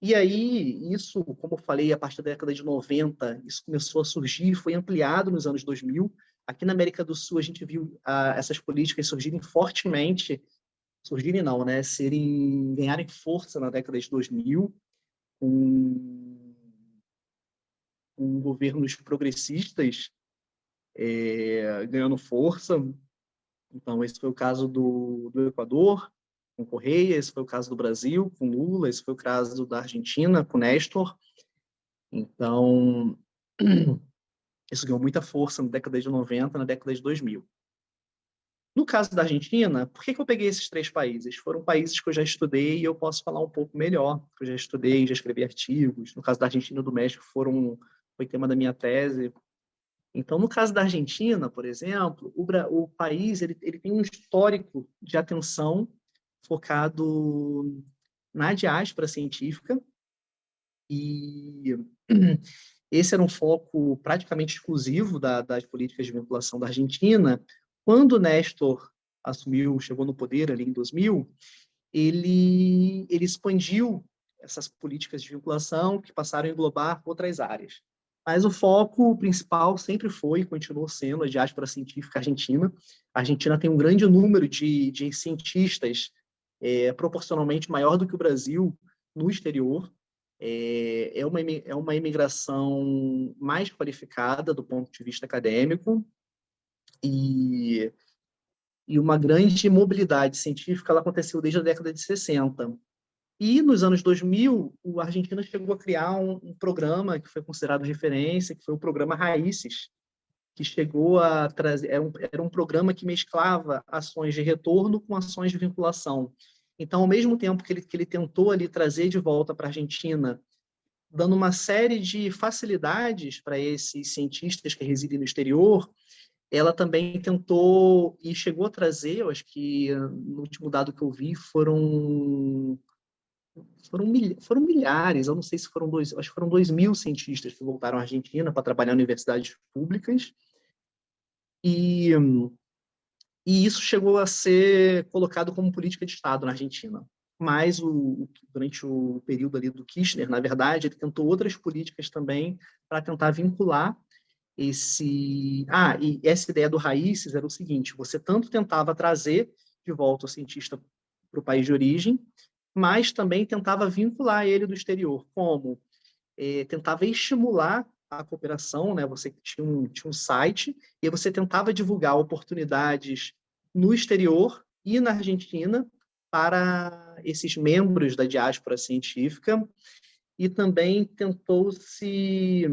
E aí, isso, como eu falei, a partir da década de 90, isso começou a surgir, foi ampliado nos anos 2000. Aqui na América do Sul, a gente viu essas políticas surgirem fortemente, ganharem força na década de 2000, com com governos progressistas ganhando força. Então, esse foi o caso do Equador, com Correia, esse foi o caso do Brasil, com Lula, esse foi o caso da Argentina, com Néstor. Então, isso ganhou muita força na década de 90, na década de 2000. No caso da Argentina, por que eu peguei esses 3 países? Foram países que eu já estudei e eu posso falar um pouco melhor, que eu já estudei, já escrevi artigos. No caso da Argentina e do México, foi tema da minha tese. Então, no caso da Argentina, por exemplo, o país ele tem um histórico de atenção focado na diáspora científica, e esse era um foco praticamente exclusivo das políticas de vinculação da Argentina. Quando o Néstor chegou no poder ali em 2000, ele expandiu essas políticas de vinculação que passaram a englobar outras áreas. Mas o foco principal sempre foi e continuou sendo a diáspora científica argentina. A Argentina tem um grande número de cientistas, proporcionalmente maior do que o Brasil, no exterior. É uma imigração mais qualificada do ponto de vista acadêmico e uma grande mobilidade científica ela aconteceu desde a década de 60. E nos anos 2000, a Argentina chegou a criar um programa que foi considerado referência, que foi o programa Raíces, que chegou a trazer... Era um programa que mesclava ações de retorno com ações de vinculação. Então, ao mesmo tempo que ele tentou ali trazer de volta para a Argentina, dando uma série de facilidades para esses cientistas que residem no exterior, ela também tentou e chegou a trazer, eu acho que no último dado que eu vi, foram milhares, eu não sei se foram acho que foram 2.000 cientistas que voltaram à Argentina para trabalhar em universidades públicas, e isso chegou a ser colocado como política de Estado na Argentina. Mas durante o período ali do Kirchner, na verdade, ele tentou outras políticas também para tentar vincular e essa ideia do Raíces era o seguinte: você tanto tentava trazer de volta o cientista para o país de origem, mas também tentava vincular ele do exterior, como tentava estimular a cooperação, né? Você tinha um site e você tentava divulgar oportunidades no exterior e na Argentina para esses membros da diáspora científica, e também tentou-se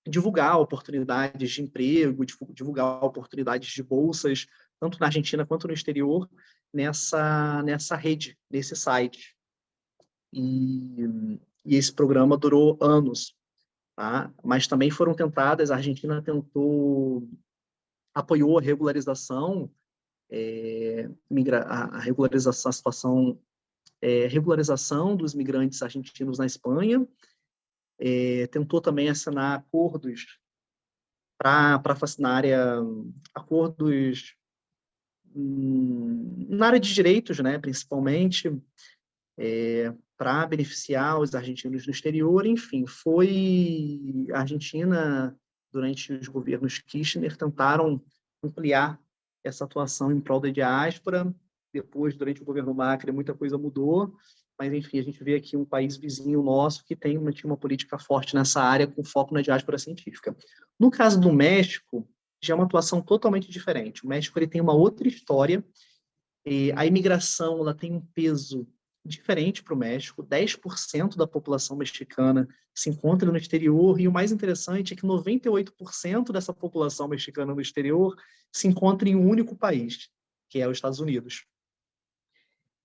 divulgar oportunidades de emprego, divulgar oportunidades de bolsas, tanto na Argentina quanto no exterior, nessa rede, nesse site. E esse programa durou anos, tá? Mas também foram tentadas, a Argentina apoiou a regularização, a regularização, a situação, regularização dos migrantes argentinos na Espanha, tentou também assinar acordos para fascinar acordos na área de direitos, né, principalmente, para beneficiar os argentinos no exterior. Enfim, a Argentina, durante os governos Kirchner, tentaram ampliar essa atuação em prol da diáspora. Depois, durante o governo Macri, muita coisa mudou, mas, enfim, a gente vê aqui um país vizinho nosso que tinha uma política forte nessa área, com foco na diáspora científica. No caso do México, já é uma atuação totalmente diferente. O México ele tem uma outra história, a imigração ela tem um peso diferente para o México. 10% da população mexicana se encontra no exterior, e o mais interessante é que 98% dessa população mexicana no exterior se encontra em um único país, que é os Estados Unidos.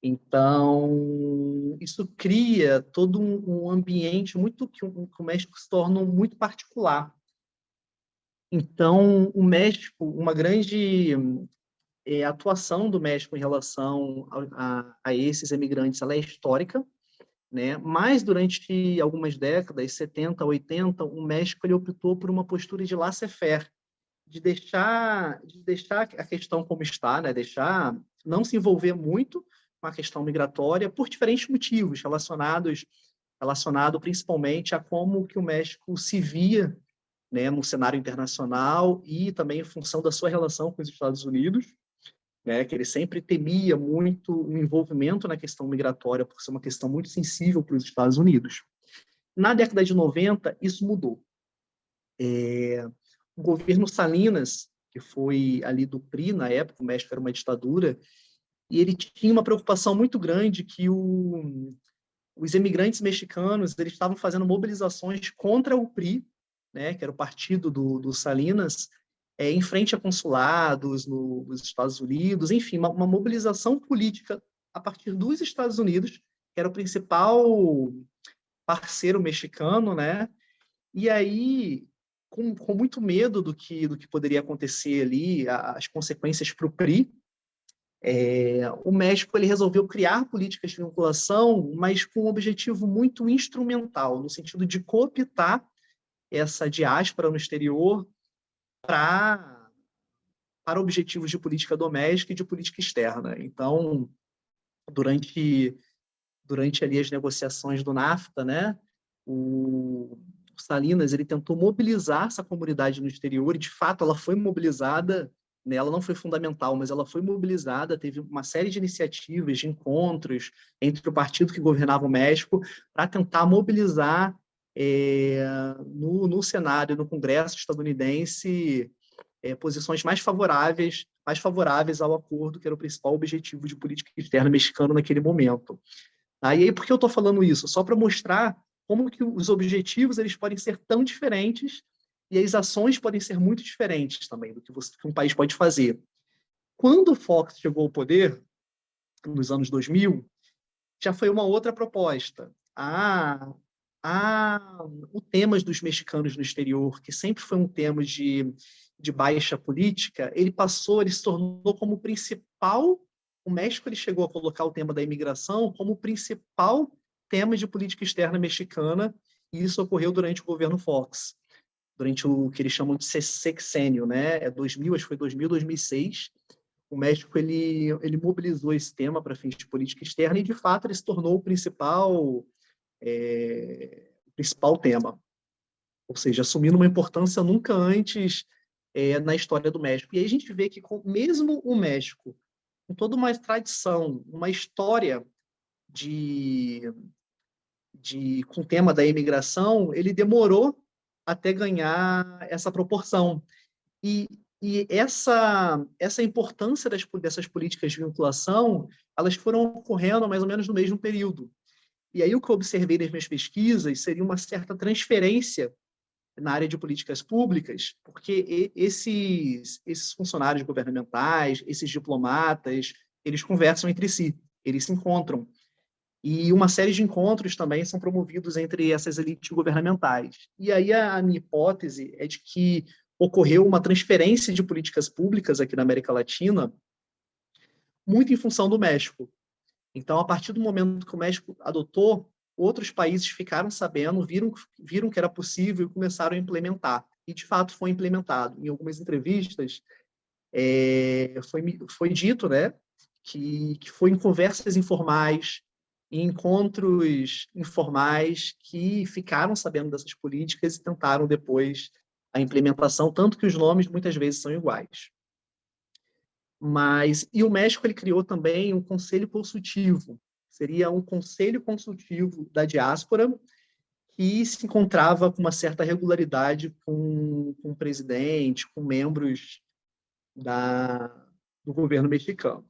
Então, isso cria todo um ambiente que o México se torna muito particular. Então, o México, uma grande atuação do México em relação a esses imigrantes, ela é histórica, né? Mas durante algumas décadas, 70, 80, o México ele optou por uma postura de laissez-faire, de deixar a questão como está, né? Não se envolver muito com a questão migratória por diferentes motivos relacionado principalmente a como que o México se via, né, no cenário internacional, e também em função da sua relação com os Estados Unidos, né, que ele sempre temia muito o envolvimento na questão migratória por ser uma questão muito sensível para os Estados Unidos. Na década de 90, isso mudou. O governo Salinas, que foi ali do PRI na época, o México era uma ditadura, e ele tinha uma preocupação muito grande que os imigrantes mexicanos eles estavam fazendo mobilizações contra o PRI, né, que era o partido do Salinas, em frente a consulados nos Estados Unidos, enfim, uma mobilização política a partir dos Estados Unidos, que era o principal parceiro mexicano, né? E aí, com muito medo do que poderia acontecer ali, as consequências para o PRI, o México ele resolveu criar políticas de vinculação, mas com um objetivo muito instrumental, no sentido de cooptar essa diáspora no exterior para objetivos de política doméstica e de política externa. Então, durante ali as negociações do NAFTA, né, o Salinas ele tentou mobilizar essa comunidade no exterior, e de fato ela foi mobilizada, né, ela não foi fundamental, mas ela foi mobilizada, teve uma série de iniciativas, de encontros entre o partido que governava o México para tentar mobilizar no Senado e no Congresso estadunidense posições mais favoráveis ao acordo, que era o principal objetivo de política externa mexicana naquele momento. E aí, por que eu estou falando isso? Só para mostrar como que os objetivos eles podem ser tão diferentes e as ações podem ser muito diferentes também do que um país pode fazer. Quando o Fox chegou ao poder, nos anos 2000, já foi uma outra proposta. O tema dos mexicanos no exterior, que sempre foi um tema de baixa política, ele se tornou como principal. O México ele chegou a colocar o tema da imigração como principal tema de política externa mexicana, e isso ocorreu durante o governo Fox, durante o que eles chamam de sexênio, né? 2000, acho que foi 2000, 2006. O México ele mobilizou esse tema para fins de política externa e, de fato, ele se tornou o principal tema, ou seja, assumindo uma importância nunca antes na história do México. E aí a gente vê que mesmo o México, com toda uma tradição, uma história com o tema da imigração, ele demorou até ganhar essa proporção. E essa importância dessas políticas de vinculação, elas foram ocorrendo mais ou menos no mesmo período. E aí o que eu observei nas minhas pesquisas seria uma certa transferência na área de políticas públicas, porque esses funcionários governamentais, esses diplomatas, eles conversam entre si, eles se encontram. E uma série de encontros também são promovidos entre essas elites governamentais. E aí a minha hipótese é de que ocorreu uma transferência de políticas públicas aqui na América Latina, muito em função do México. Então, a partir do momento que o México adotou, outros países ficaram sabendo, viram que era possível e começaram a implementar. E, de fato, foi implementado. Em algumas entrevistas, foi dito, né, que foi em conversas informais, em encontros informais, que ficaram sabendo dessas políticas e tentaram depois a implementação, tanto que os nomes muitas vezes são iguais. E o México ele criou também um conselho consultivo, seria um conselho consultivo da diáspora, que se encontrava com uma certa regularidade com o presidente, com membros do governo mexicano.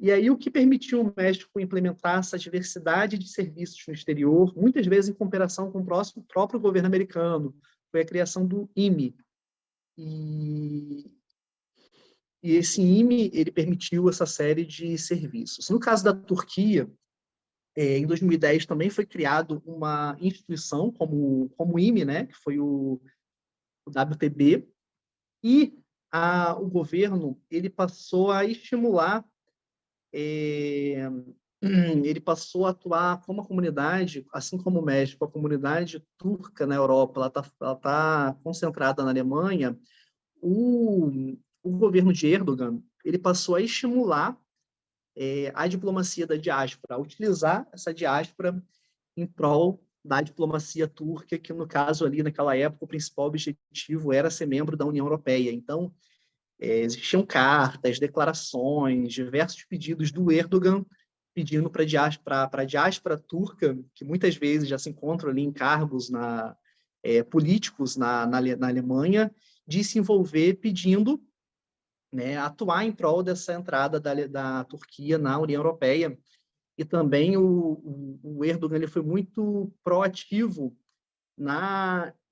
E aí o que permitiu o México implementar essa diversidade de serviços no exterior, muitas vezes em comparação com o próprio governo americano, foi a criação do IME. E esse IME ele permitiu essa série de serviços. No caso da Turquia, em 2010 também foi criado uma instituição como o IME, né, que foi o WTB, e o governo ele passou a estimular, ele passou a atuar como a comunidade, assim como o México, a comunidade turca na Europa, ela tá concentrada na Alemanha. O governo de Erdogan ele passou a estimular a diplomacia da diáspora, a utilizar essa diáspora em prol da diplomacia turca, que no caso ali naquela época o principal objetivo era ser membro da União Europeia. Então existiam cartas, declarações, diversos pedidos do Erdogan pedindo para a diáspora turca, que muitas vezes já se encontram ali em cargos políticos na Alemanha de se envolver pedindo, né, atuar em prol dessa entrada da Turquia na União Europeia. E também o Erdogan ele foi muito proativo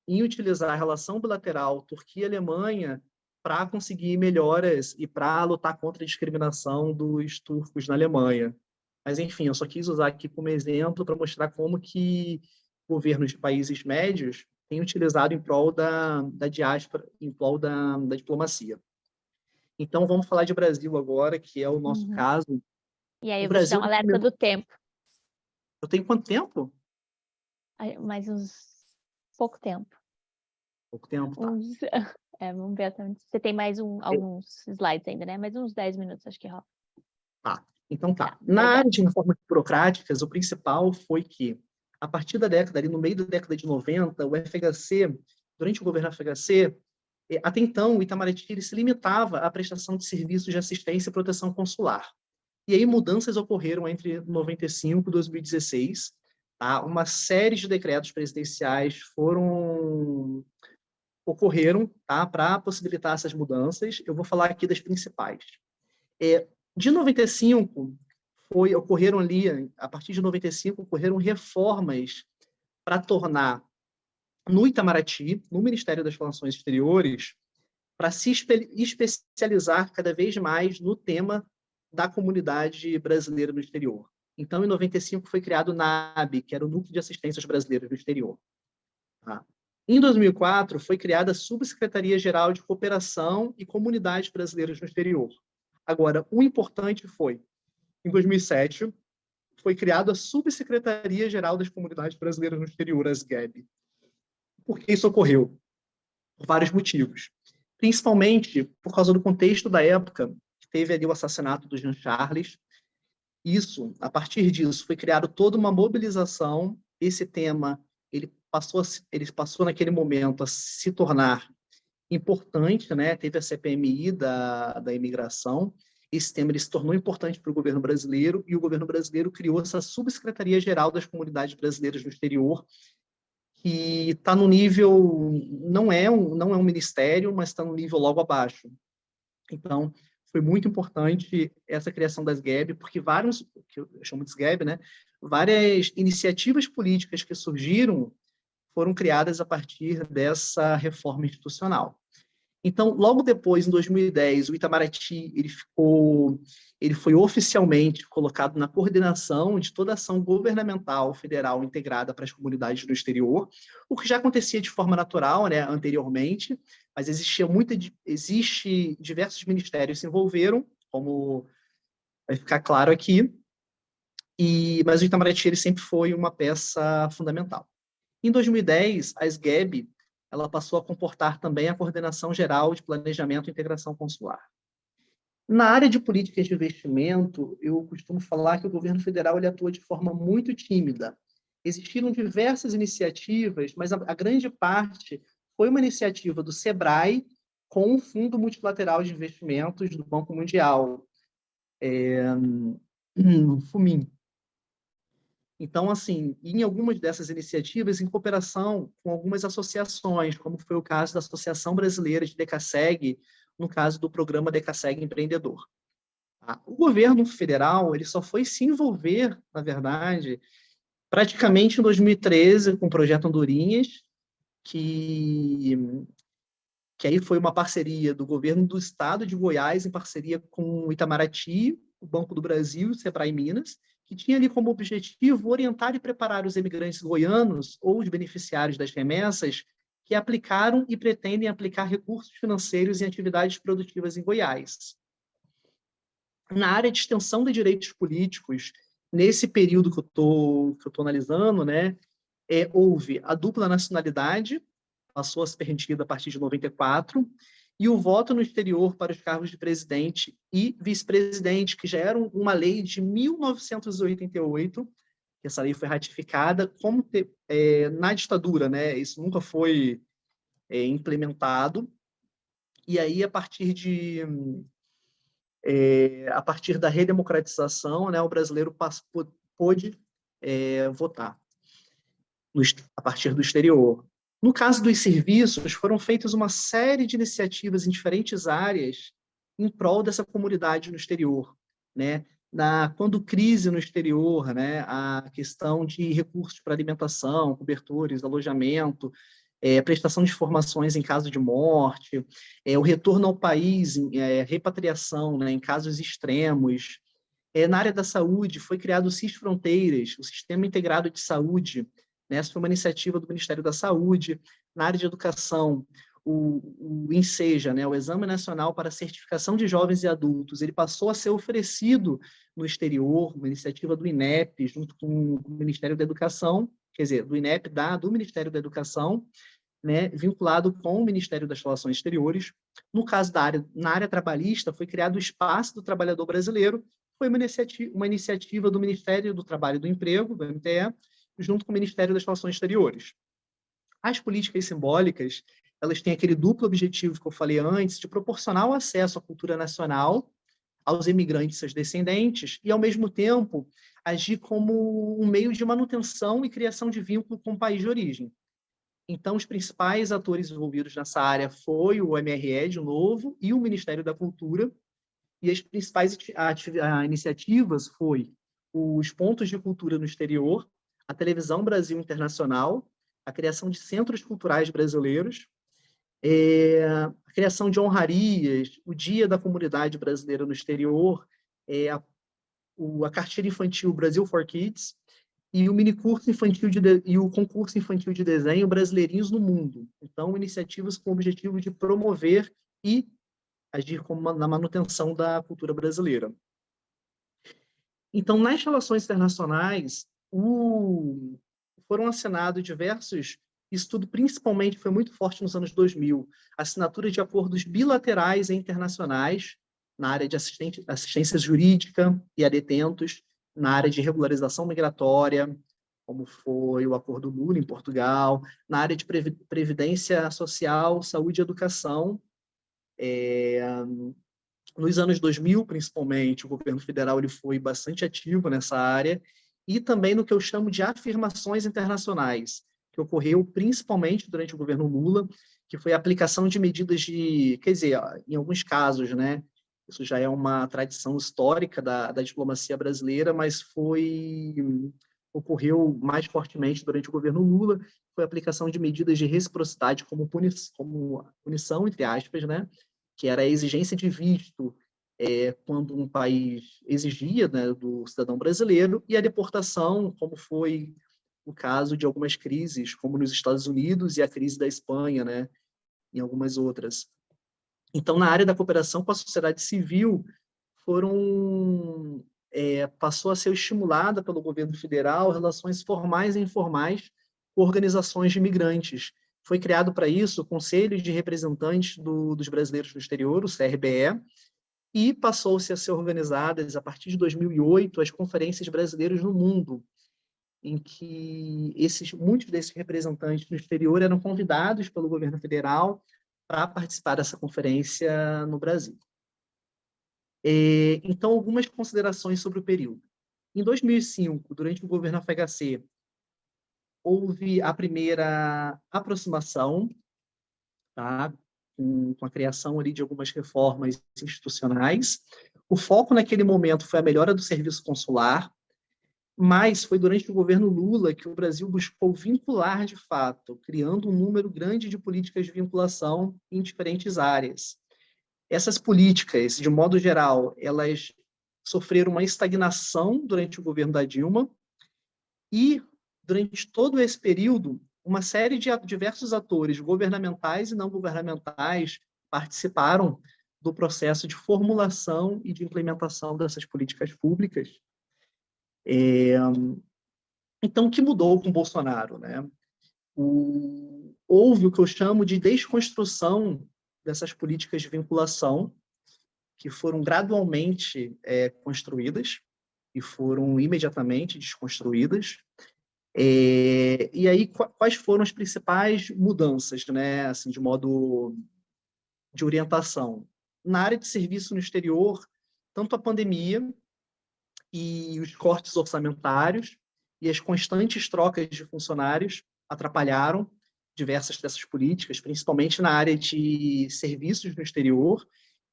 em utilizar a relação bilateral Turquia-Alemanha para conseguir melhoras e para lutar contra a discriminação dos turcos na Alemanha. Mas, enfim, eu só quis usar aqui como exemplo para mostrar como que governos de países médios têm utilizado em prol da diáspora, em prol da diplomacia. Então, vamos falar de Brasil agora, que é o nosso caso. E aí O eu vou te dar Brasil um alerta do tempo. Eu tenho quanto tempo? Mais pouco tempo. Pouco tempo, tá. Vamos ver. Você tem mais alguns slides ainda, né? Mais uns 10 minutos, acho que rola. Tá, então tá. Tá, Na área de reformas burocráticas, o principal foi que, a partir da década, ali no meio da década de 90, o FHC, durante o governo FHC, até então, o Itamaraty ele se limitava à prestação de serviços de assistência e proteção consular. E aí mudanças ocorreram entre 95 e 2016. Tá? Uma série de decretos presidenciais ocorreram, tá? Para possibilitar essas mudanças. Eu vou falar aqui das principais. De 95, ocorreram ali, a partir de 95, ocorreram reformas para tornar no Itamaraty, no Ministério das Relações Exteriores, para se especializar cada vez mais no tema da comunidade brasileira no exterior. Então, em 95, foi criado o NAB, que era o Núcleo de Assistência aos Brasileiros no Exterior. Tá? Em 2004, foi criada a Subsecretaria-Geral de Cooperação e Comunidades Brasileiras no Exterior. Agora, o importante foi, em 2007, foi criada a Subsecretaria-Geral das Comunidades Brasileiras no Exterior, a SGEB. Por que isso ocorreu? Por vários motivos. Principalmente por causa do contexto da época, que teve ali o assassinato do Jean Charles. A partir disso, foi criada toda uma mobilização. Esse tema, ele passou naquele momento a se tornar importante, né? Teve a CPMI da imigração. Esse tema ele se tornou importante para o governo brasileiro e o governo brasileiro criou essa Subsecretaria-Geral das Comunidades Brasileiras no Exterior, que está no nível, não é um ministério, mas está no nível logo abaixo. Então, foi muito importante essa criação das SGEB, porque que eu chamo de SGEB, né? Várias iniciativas políticas que surgiram foram criadas a partir dessa reforma institucional. Então, logo depois, em 2010, o Itamaraty ele foi oficialmente colocado na coordenação de toda a ação governamental federal integrada para as comunidades no exterior, o que já acontecia de forma natural, né, anteriormente, mas existe diversos ministérios se envolveram, como vai ficar claro aqui, mas o Itamaraty ele sempre foi uma peça fundamental. Em 2010, a SGEB ela passou a comportar também a Coordenação Geral de Planejamento e Integração Consular. Na área de políticas de investimento, eu costumo falar que o governo federal ele atua de forma muito tímida. Existiram diversas iniciativas, mas a grande parte foi uma iniciativa do SEBRAE com o Fundo Multilateral de Investimentos do Banco Mundial, FUMIM. Então, assim, em algumas dessas iniciativas, em cooperação com algumas associações, como foi o caso da Associação Brasileira de DECASEG, no caso do programa DECASEG Empreendedor. O governo federal ele só foi se envolver, na verdade, praticamente em 2013, com o Projeto Andorinhas, que aí foi uma parceria do governo do estado de Goiás, em parceria com o Itamaraty, o Banco do Brasil e o SEBRAE Minas, que tinha ali como objetivo orientar e preparar os imigrantes goianos ou os beneficiários das remessas que aplicaram e pretendem aplicar recursos financeiros em atividades produtivas em Goiás. Na área de extensão de direitos políticos, nesse período que eu estou analisando, né, houve a dupla nacionalidade, passou a ser permitida a partir de 94, e o voto no exterior para os cargos de presidente e vice-presidente, que já era uma lei de 1988, que essa lei foi ratificada na ditadura, né? Isso nunca foi implementado. E aí, a partir da redemocratização, né, o brasileiro pôde votar a partir do exterior. No caso dos serviços, foram feitas uma série de iniciativas em diferentes áreas em prol dessa comunidade no exterior, né? Quando crise no exterior, né, a questão de recursos para alimentação, cobertores, alojamento, prestação de informações em caso de morte, o retorno ao país, repatriação, né, em casos extremos. Na área da saúde, foi criado o CIS Fronteiras, o Sistema Integrado de Saúde, né? Essa foi uma iniciativa do Ministério da Saúde. Na área de educação, o INSEJA, né? O Exame Nacional para a Certificação de Jovens e Adultos, ele passou a ser oferecido no exterior, uma iniciativa do INEP, junto com o Ministério da Educação, quer dizer, do INEP, do Ministério da Educação, né, vinculado com o Ministério das Relações Exteriores. No caso na área trabalhista, foi criado o Espaço do Trabalhador Brasileiro, foi uma iniciativa do Ministério do Trabalho e do Emprego, do MTE, junto com o Ministério das Relações Exteriores. As políticas simbólicas, elas têm aquele duplo objetivo que eu falei antes, de proporcionar o acesso à cultura nacional aos imigrantes e seus descendentes, e, ao mesmo tempo, agir como um meio de manutenção e criação de vínculo com o país de origem. Então, os principais atores envolvidos nessa área foi o MRE, de novo, e o Ministério da Cultura, e as principais iniciativas foi os pontos de cultura no exterior, a Televisão Brasil Internacional, a criação de centros culturais brasileiros, a criação de honrarias, o Dia da Comunidade Brasileira no Exterior, a cartilha infantil Brasil for Kids, e o minicurso infantil e o concurso infantil de desenho Brasileirinhos no Mundo. Então, iniciativas com o objetivo de promover e agir na manutenção da cultura brasileira. Então, nas relações internacionais, foram assinados diversos, isso tudo principalmente foi muito forte nos anos 2000, assinatura de acordos bilaterais e internacionais na área de assistência jurídica e a detentos, na área de regularização migratória, como foi o Acordo Lula em Portugal, na área de previdência social, saúde e educação. Nos anos 2000, principalmente, o governo federal ele foi bastante ativo nessa área, e também no que eu chamo de afirmações internacionais, que ocorreu principalmente durante o governo Lula, que foi a aplicação de medidas quer dizer, em alguns casos, né, isso já é uma tradição histórica da diplomacia brasileira, mas ocorreu mais fortemente durante o governo Lula, foi a aplicação de medidas de reciprocidade como punição, entre aspas, né, que era a exigência de visto quando um país exigia, né, do cidadão brasileiro, e a deportação, como foi o caso de algumas crises, como nos Estados Unidos e a crise da Espanha, né, e algumas outras. Então, na área da cooperação com a sociedade civil, passou a ser estimulada pelo governo federal relações formais e informais com organizações de imigrantes. Foi criado para isso o Conselho de Representantes dos Brasileiros no Exterior, o CRBE, e passou-se a ser organizadas, a partir de 2008, as Conferências Brasileiras no Mundo, em que muitos desses representantes no exterior eram convidados pelo governo federal para participar dessa conferência no Brasil. Então, algumas considerações sobre o período. Em 2005, durante o governo FHC, houve a primeira aproximação, tá? com a criação ali de algumas reformas institucionais. O foco naquele momento foi a melhora do serviço consular, mas foi durante o governo Lula que o Brasil buscou vincular de fato, criando um número grande de políticas de vinculação em diferentes áreas. Essas políticas, de modo geral, elas sofreram uma estagnação durante o governo da Dilma, e durante todo esse período, uma série de diversos atores governamentais e não governamentais participaram do processo de formulação e de implementação dessas políticas públicas. Então, o que mudou com Bolsonaro, né? Houve o que eu chamo de desconstrução dessas políticas de vinculação, que foram gradualmente construídas e foram imediatamente desconstruídas. E aí, quais foram as principais mudanças, né, assim, de modo de orientação? Na área de serviço no exterior, tanto a pandemia e os cortes orçamentários e as constantes trocas de funcionários atrapalharam diversas dessas políticas, principalmente na área de serviços no exterior,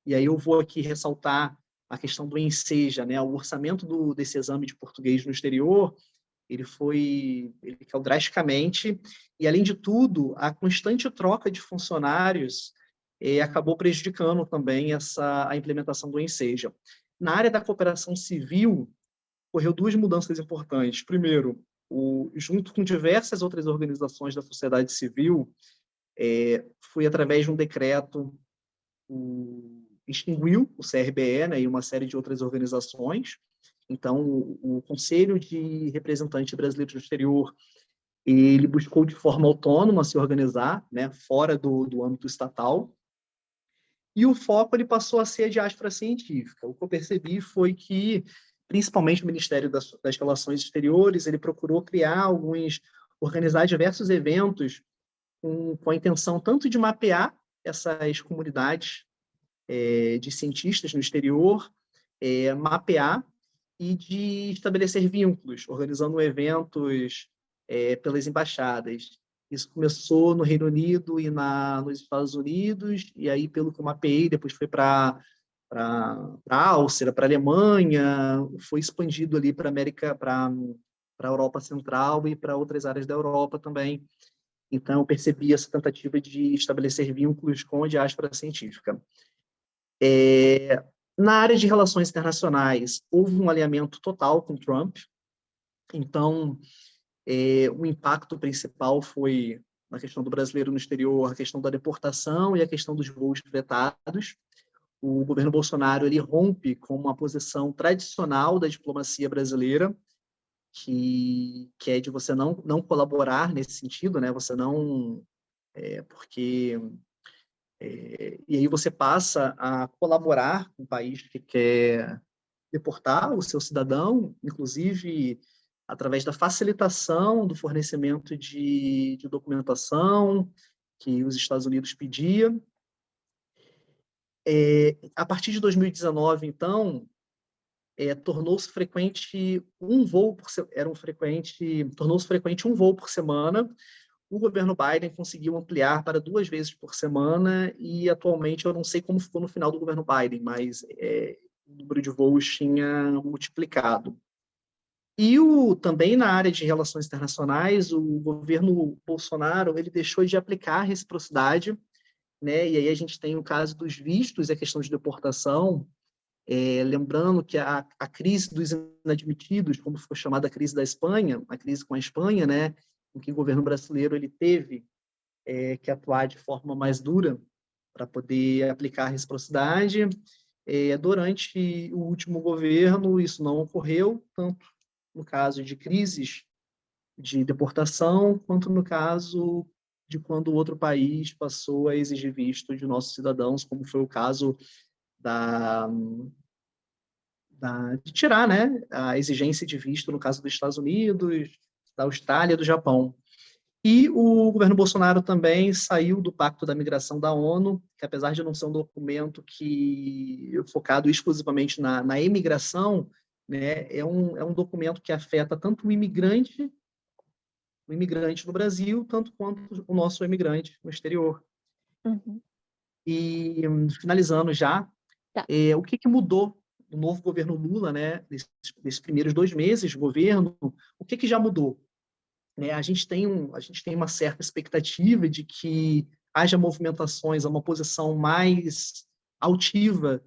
e aí eu vou aqui ressaltar a questão do ENSEJA, né? O orçamento desse exame de português no exterior, ele caiu drasticamente, e além de tudo, a constante troca de funcionários acabou prejudicando também a implementação do ENSEJA. Na área da cooperação civil, ocorreu duas mudanças importantes. Primeiro, junto com diversas outras organizações da sociedade civil, foi através de um decreto, extinguiu o CRBE, né, e uma série de outras organizações. Então, o Conselho de Representantes Brasileiros no Exterior, ele buscou de forma autônoma se organizar, né, fora do âmbito estatal, e o foco ele passou a ser a diáspora científica. O que eu percebi foi que, principalmente o Ministério das Relações Exteriores, ele procurou organizar diversos eventos com a intenção tanto de mapear essas comunidades de cientistas no exterior, mapear e de estabelecer vínculos, organizando eventos pelas embaixadas. Isso começou no Reino Unido e nos Estados Unidos, e aí, pelo que eu mapeei, depois foi para a Áustria, para a Alemanha, foi expandido ali para a Europa Central e para outras áreas da Europa também. Então, eu percebi essa tentativa de estabelecer vínculos com a diáspora científica. Na área de relações internacionais, houve um alinhamento total com Trump. Então, o impacto principal foi na questão do brasileiro no exterior, a questão da deportação e a questão dos voos fretados. O governo Bolsonaro ele rompe com uma posição tradicional da diplomacia brasileira, que é de você não colaborar nesse sentido, né? Você não... porque... e aí você passa a colaborar com o país que quer deportar o seu cidadão, inclusive através da facilitação do fornecimento de documentação que os Estados Unidos pediam. A partir de 2019, então, tornou-se frequente um voo por semana. O governo Biden conseguiu ampliar para 2 vezes por semana e, atualmente, eu não sei como ficou no final do governo Biden, mas o número de voos tinha multiplicado. E também na área de relações internacionais, o governo Bolsonaro ele deixou de aplicar a reciprocidade, né? E aí a gente tem o caso dos vistos e a questão de deportação, lembrando que a crise dos inadmitidos, como foi chamada a crise da Espanha, a crise com a Espanha, né? Em que o governo brasileiro ele teve que atuar de forma mais dura para poder aplicar a reciprocidade. Durante o último governo, isso não ocorreu, tanto no caso de crises de deportação, quanto no caso de quando o outro país passou a exigir visto de nossos cidadãos, como foi o caso de tirar, né, a exigência de visto no caso dos Estados Unidos, da Austrália e do Japão. E o governo Bolsonaro também saiu do Pacto da Migração da ONU, que apesar de não ser um documento focado exclusivamente na imigração, né, é um documento que afeta tanto o imigrante no Brasil, tanto quanto o nosso imigrante no exterior. Uhum. E, finalizando já, Tá. O que mudou no novo governo Lula, né, nesses primeiros 2 meses de governo, o que já mudou? A gente tem uma certa expectativa de que haja movimentações a uma posição mais altiva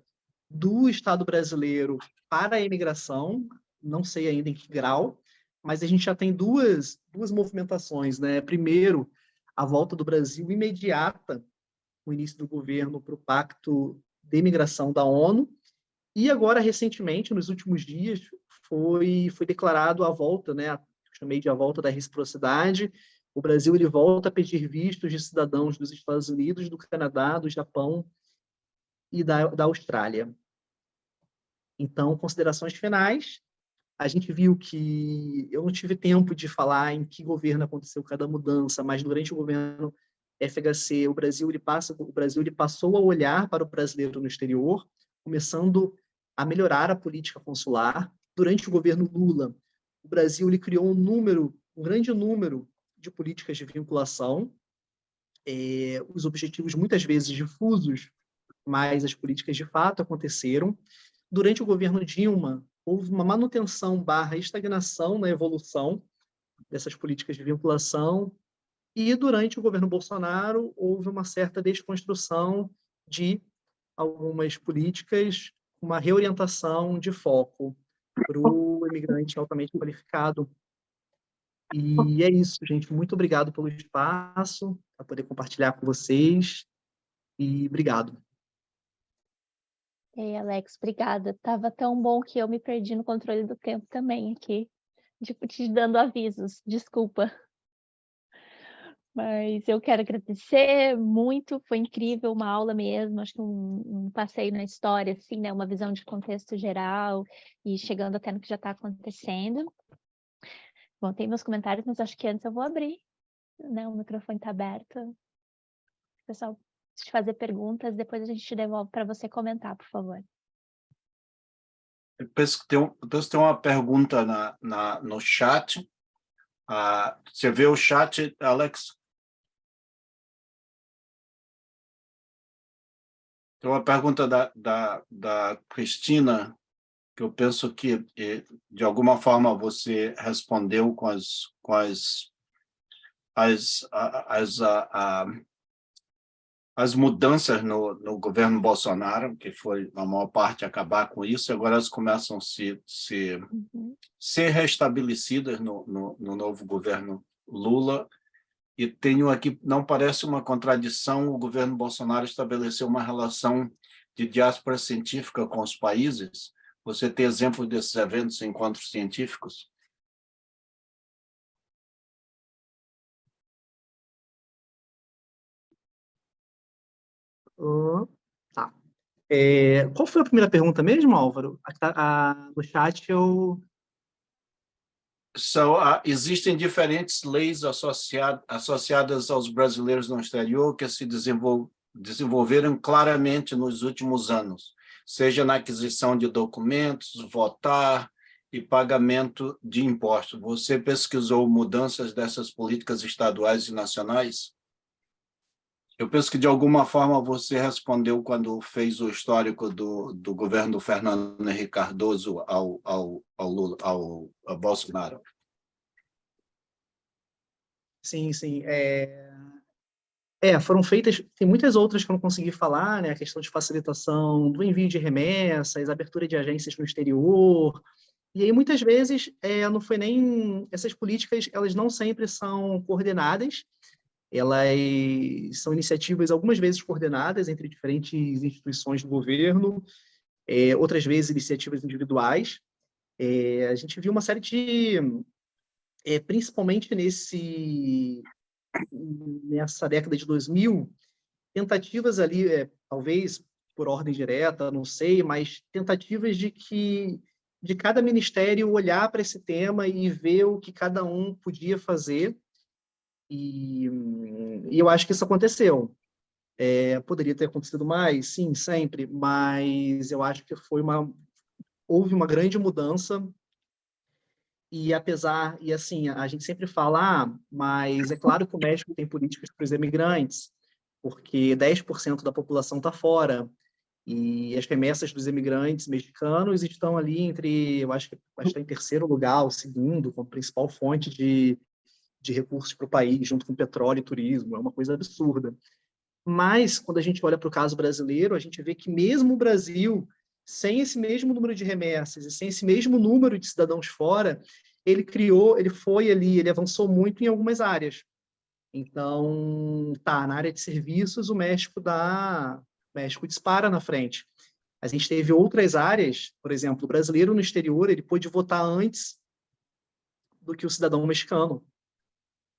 do Estado brasileiro para a imigração, não sei ainda em que grau, mas a gente já tem duas movimentações, né? Primeiro, a volta do Brasil imediata, o início do governo para o Pacto de Imigração da ONU, e agora, recentemente, nos últimos dias, foi declarado a volta, né? Chamei de a volta da reciprocidade. O Brasil ele volta a pedir vistos de cidadãos dos Estados Unidos, do Canadá, do Japão e da Austrália. Então, considerações finais. A gente viu que eu não tive tempo de falar em que governo aconteceu cada mudança, mas durante o governo FHC, o Brasil ele passou a olhar para o brasileiro no exterior, começando a melhorar a política consular. Durante o governo Lula, o Brasil ele criou um grande número de políticas de vinculação, os objetivos muitas vezes difusos, mas as políticas de fato aconteceram. Durante o governo Dilma, houve uma manutenção / estagnação na evolução dessas políticas de vinculação, e durante o governo Bolsonaro houve uma certa desconstrução de algumas políticas, uma reorientação de foco para o imigrante altamente qualificado. E é isso, gente. Muito obrigado pelo espaço, para poder compartilhar com vocês, e obrigado. Ei, Alex, obrigada. Tava tão bom que eu me perdi no controle do tempo também aqui, te dando avisos, desculpa. Mas eu quero agradecer muito, foi incrível, uma aula mesmo, acho que um passeio na história, assim, né, uma visão de contexto geral e chegando até no que já está acontecendo. Bom, tem meus comentários, mas acho que antes eu vou abrir, né, o microfone está aberto. Pessoal, se te fazer perguntas, depois a gente devolve para você comentar, por favor. Eu penso que tem uma pergunta no chat. Você vê o chat, Alex? Tem uma pergunta da Cristina, que eu penso que, de alguma forma, você respondeu com as mudanças no governo Bolsonaro, que foi, na maior parte, acabar com isso, e agora elas começam a ser restabelecidas no novo governo Lula. E tenho aqui, não parece uma contradição, o governo Bolsonaro estabeleceu uma relação de diáspora científica com os países. Você tem exemplos desses eventos, encontros científicos? Tá. Qual foi a primeira pergunta mesmo, Álvaro? No chat eu... Existem diferentes leis associadas aos brasileiros no exterior que se desenvolveram claramente nos últimos anos, seja na aquisição de documentos, votar e pagamento de impostos. Você pesquisou mudanças dessas políticas estaduais e nacionais? Eu penso que, de alguma forma, você respondeu quando fez o histórico do governo do Fernando Henrique Cardoso ao Bolsonaro. Sim, sim. Foram feitas... Tem muitas outras que eu não consegui falar, né? A questão de facilitação do envio de remessas, abertura de agências no exterior. E aí, muitas vezes, não foi nem... Essas políticas, elas não sempre são coordenadas. Elas são iniciativas, algumas vezes, coordenadas entre diferentes instituições do governo, outras vezes, iniciativas individuais. A gente viu uma série de... principalmente nessa década de 2000, tentativas ali, talvez por ordem direta, não sei, mas tentativas de cada ministério olhar para esse tema e ver o que cada um podia fazer. E eu acho que isso aconteceu. Poderia ter acontecido mais? Sim, sempre, mas eu acho que houve uma grande mudança. E assim, a gente sempre fala, mas é claro que o México tem políticas para os imigrantes, porque 10% da população está fora, e as remessas dos imigrantes mexicanos estão ali eu acho que está em terceiro lugar, ou segundo, como principal fonte de recursos para o país, junto com petróleo e turismo, é uma coisa absurda. Mas, quando a gente olha para o caso brasileiro, a gente vê que mesmo o Brasil, sem esse mesmo número de remessas e sem esse mesmo número de cidadãos fora, ele avançou muito em algumas áreas. Então, na área de serviços, o México dispara na frente. A gente teve outras áreas, por exemplo, o brasileiro no exterior, ele pôde votar antes do que o cidadão mexicano.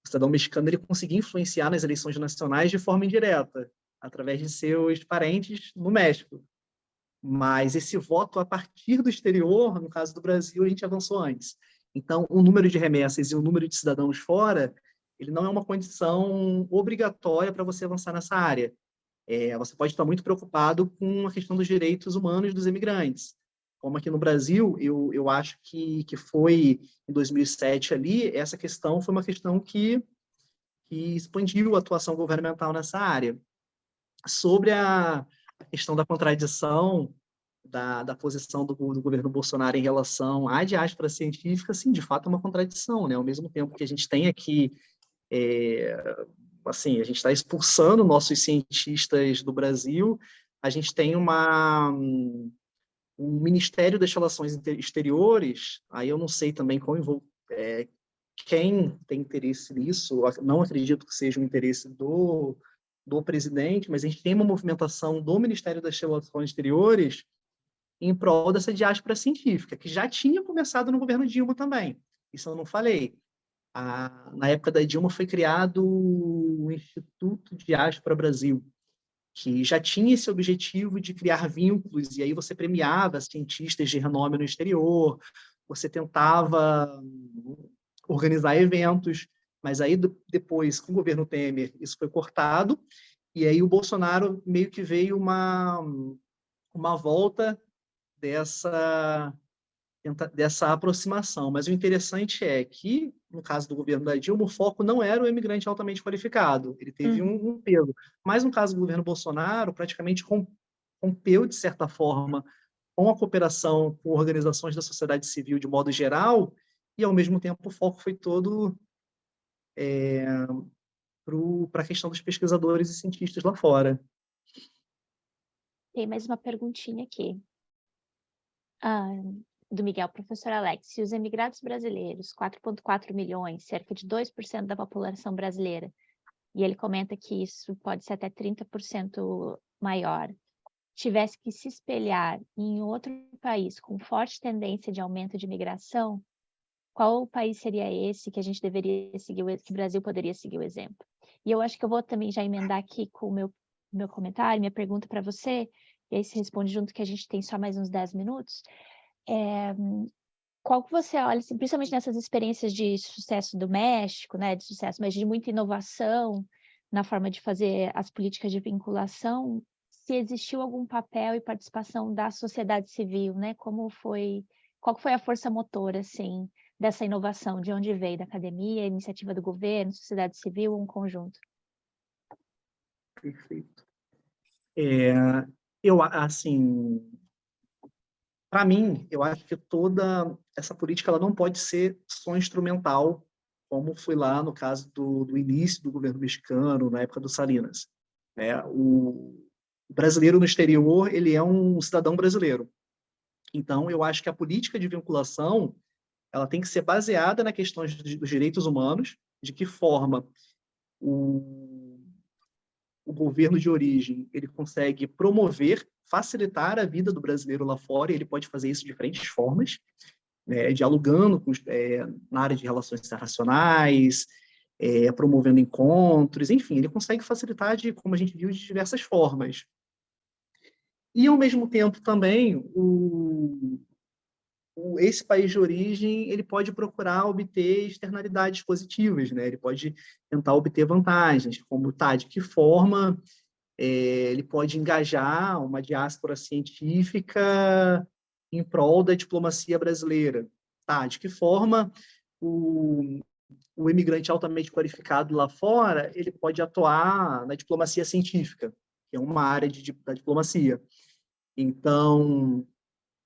O cidadão mexicano ele conseguia influenciar nas eleições nacionais de forma indireta, através de seus parentes no México. Mas esse voto a partir do exterior, no caso do Brasil, a gente avançou antes. Então, o número de remessas e o número de cidadãos fora, ele não é uma condição obrigatória para você avançar nessa área. Você pode estar muito preocupado com a questão dos direitos humanos dos imigrantes. Como aqui no Brasil, eu acho que foi em 2007 ali, essa questão foi uma questão que que expandiu a atuação governamental nessa área. Sobre a questão da contradição da posição do governo Bolsonaro em relação à diáspora científica, sim, de fato é uma contradição, né? Ao mesmo tempo que a gente tem aqui, assim, a gente está expulsando nossos cientistas do Brasil, a gente tem um Ministério das Relações Exteriores, aí eu não sei também quem tem interesse nisso, não acredito que seja um interesse do presidente, mas a gente tem uma movimentação do Ministério das Relações Exteriores em prol dessa diáspora científica, que já tinha começado no governo Dilma também. Isso eu não falei. Na época da Dilma foi criado o Instituto Diáspora Brasil, que já tinha esse objetivo de criar vínculos, e aí você premiava cientistas de renome no exterior, você tentava organizar eventos, mas aí depois, com o governo Temer, isso foi cortado, e aí o Bolsonaro meio que veio uma volta dessa aproximação. Mas o interessante é que, no caso do governo da Dilma, o foco não era o imigrante altamente qualificado, ele teve um peso. Mas no caso do governo Bolsonaro, praticamente rompeu, de certa forma, com a cooperação com organizações da sociedade civil de modo geral, e, ao mesmo tempo, o foco foi todo para a questão dos pesquisadores e cientistas lá fora. Tem mais uma perguntinha aqui. Do Miguel, professor Alex. Se os imigrados brasileiros, 4,4 milhões, cerca de 2% da população brasileira, e ele comenta que isso pode ser até 30% maior, tivesse que se espelhar em outro país com forte tendência de aumento de imigração, qual país seria esse que a gente deveria seguir, que o Brasil poderia seguir o exemplo? E eu acho que eu vou também já emendar aqui com o meu comentário, minha pergunta para você, e aí você responde junto, que a gente tem só mais uns 10 minutos. Qual que você olha, assim, principalmente nessas experiências de sucesso do México, né, de sucesso, mas de muita inovação na forma de fazer as políticas de vinculação, se existiu algum papel e participação da sociedade civil, né? Qual foi a força motora, assim, dessa inovação? De onde veio? Da academia, iniciativa do governo, sociedade civil, um conjunto? Perfeito. Assim, para mim, eu acho que toda essa política ela não pode ser só instrumental, como foi lá no caso do início do governo mexicano, na época do Salinas. O brasileiro no exterior, ele é um cidadão brasileiro. Então, eu acho que a política de vinculação ela tem que ser baseada na questão dos direitos humanos, de que forma o governo de origem ele consegue promover, facilitar a vida do brasileiro lá fora, e ele pode fazer isso de diferentes formas, né, dialogando na área de relações internacionais, promovendo encontros, enfim, ele consegue facilitar, como a gente viu, de diversas formas. E, ao mesmo tempo, também, esse país de origem ele pode procurar obter externalidades positivas, né? Ele pode tentar obter vantagens, como de que forma ele pode engajar uma diáspora científica em prol da diplomacia brasileira. De que forma o imigrante altamente qualificado lá fora ele pode atuar na diplomacia científica, que é uma área da diplomacia. Então,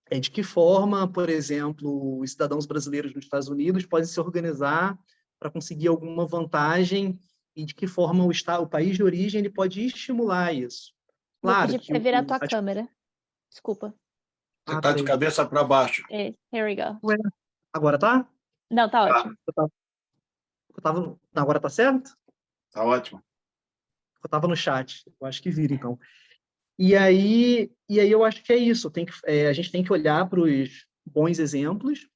de que forma, por exemplo, os cidadãos brasileiros nos Estados Unidos podem se organizar para conseguir alguma vantagem e de que forma o país de origem ele pode estimular isso. Claro. Vou pedir para virar a tua câmera. Desculpa. Você está de cabeça para baixo. Here we go. Ué, agora tá? Não, tá ótimo. Agora tá certo? Tá ótimo. Eu estava no chat. Eu acho que vira, então. E aí eu acho que é isso. A gente tem que olhar para os bons exemplos,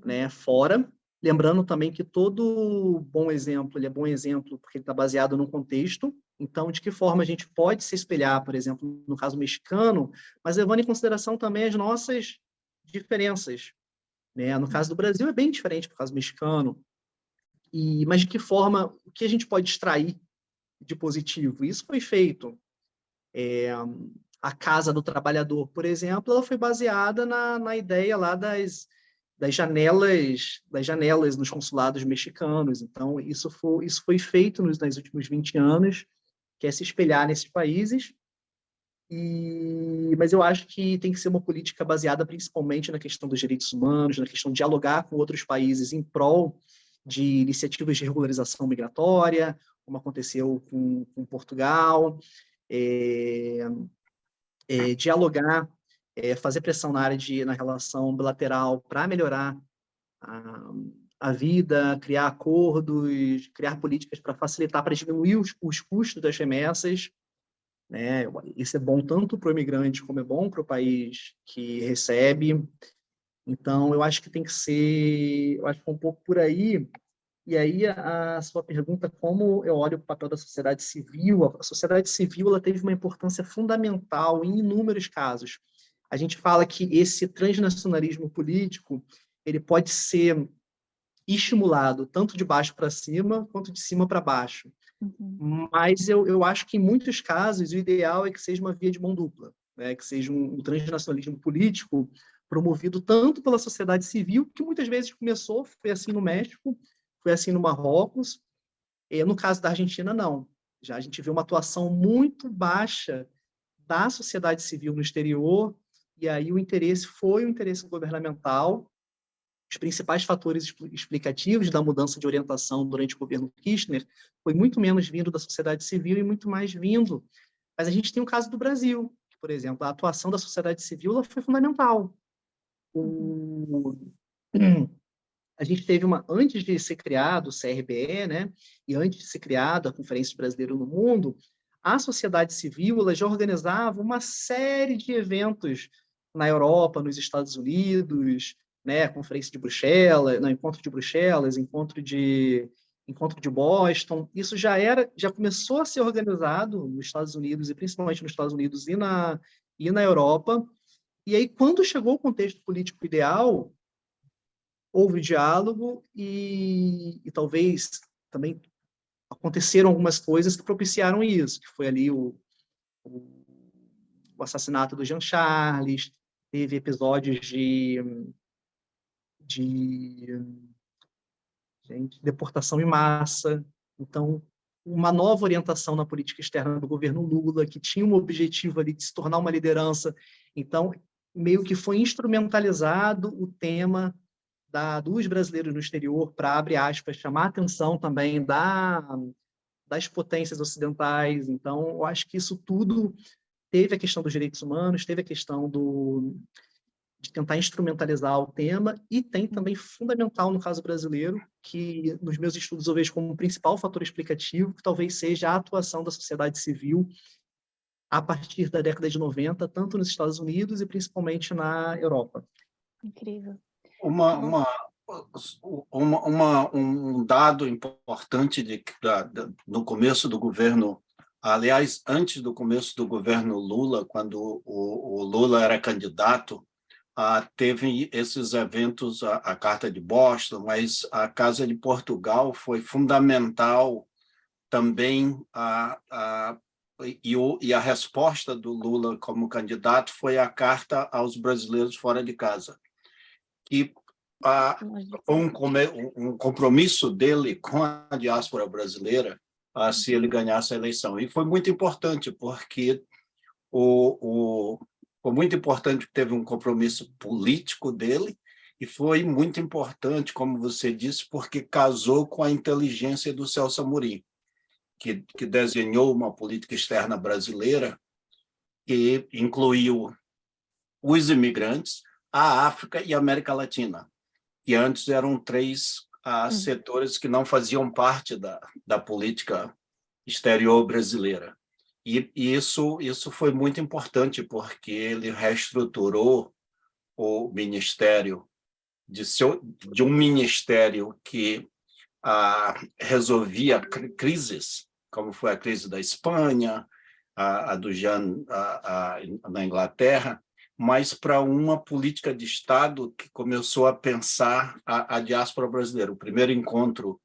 né, fora. Lembrando também que todo bom exemplo, ele é bom exemplo porque ele está baseado num contexto. Então, de que forma a gente pode se espelhar, por exemplo, no caso mexicano, mas levando em consideração também as nossas diferenças, né? No caso do Brasil é bem diferente do caso mexicano. Mas de que forma, o que a gente pode extrair de positivo? Isso foi feito. A Casa do Trabalhador, por exemplo, ela foi baseada na ideia lá janelas nos consulados mexicanos. Então, isso foi feito nos últimos 20 anos, que é se espelhar nesses países. Mas eu acho que tem que ser uma política baseada principalmente na questão dos direitos humanos, na questão de dialogar com outros países em prol de iniciativas de regularização migratória, como aconteceu com Portugal, dialogar, fazer pressão na relação bilateral para melhorar a vida, criar acordos, criar políticas para facilitar, para diminuir os custos das remessas, né? Isso é bom tanto para o imigrante como é bom para o país que recebe. Então, eu acho que tem que ser, eu acho que é um pouco por aí. E aí, a sua pergunta, como eu olho o papel da sociedade civil, a sociedade civil ela teve uma importância fundamental em inúmeros casos. A gente fala que esse transnacionalismo político ele pode ser estimulado tanto de baixo para cima, quanto de cima para baixo. Mas eu acho que, em muitos casos, o ideal é que seja uma via de mão dupla, né? Que seja um transnacionalismo político promovido tanto pela sociedade civil, que muitas vezes começou, foi assim no México, foi assim no Marrocos, e no caso da Argentina, não. Já a gente vê uma atuação muito baixa da sociedade civil no exterior, e aí o interesse foi o interesse governamental. Os principais fatores explicativos da mudança de orientação durante o governo Kirchner foi muito menos vindo da sociedade civil e muito mais vindo. Mas a gente tem o caso do Brasil, que, por exemplo, a atuação da sociedade civil ela foi fundamental. A gente teve antes de ser criado o CRBE, né, e antes de ser criada a Conferência Brasileira no Mundo, a sociedade civil ela já organizava uma série de eventos na Europa, nos Estados Unidos, né, Conferência de Bruxelas, não, Encontro de Bruxelas, Encontro de Boston. Isso já começou a ser organizado nos Estados Unidos, e principalmente nos Estados Unidos e na Europa. E aí, quando chegou o contexto político ideal, houve diálogo e talvez também aconteceram algumas coisas que propiciaram isso, que foi ali o assassinato do Jean Charles, teve episódios de deportação em massa. Então, uma nova orientação na política externa do governo Lula, que tinha um objetivo ali de se tornar uma liderança. Então, meio que foi instrumentalizado o tema dos brasileiros no exterior para, abre aspas, chamar a atenção também das potências ocidentais. Então, eu acho que isso tudo teve a questão dos direitos humanos, teve a questão de tentar instrumentalizar o tema, e tem também fundamental no caso brasileiro, que nos meus estudos eu vejo como um principal fator explicativo, que talvez seja a atuação da sociedade civil a partir da década de 90, tanto nos Estados Unidos e principalmente na Europa. Incrível. Um dado importante no começo do governo, aliás, antes do começo do governo Lula, quando o Lula era candidato, teve esses eventos, a Carta de Boston, mas a Casa de Portugal foi fundamental também, e a resposta do Lula como candidato foi a Carta aos Brasileiros Fora de Casa, que foi um compromisso dele com a diáspora brasileira se ele ganhasse a eleição. E foi muito importante, porque foi muito importante que teve um compromisso político dele, e foi muito importante, como você disse, porque casou com a inteligência do Celso Amorim, que desenhou uma política externa brasileira que incluiu os imigrantes, a África e a América Latina, que antes eram 3 setores que não faziam parte da política exterior brasileira. E isso foi muito importante, porque ele reestruturou o ministério de um ministério que resolvia crises, como foi a crise da Espanha, a do Jean na Inglaterra, mas para uma política de Estado que começou a pensar a diáspora brasileira. O primeiro encontro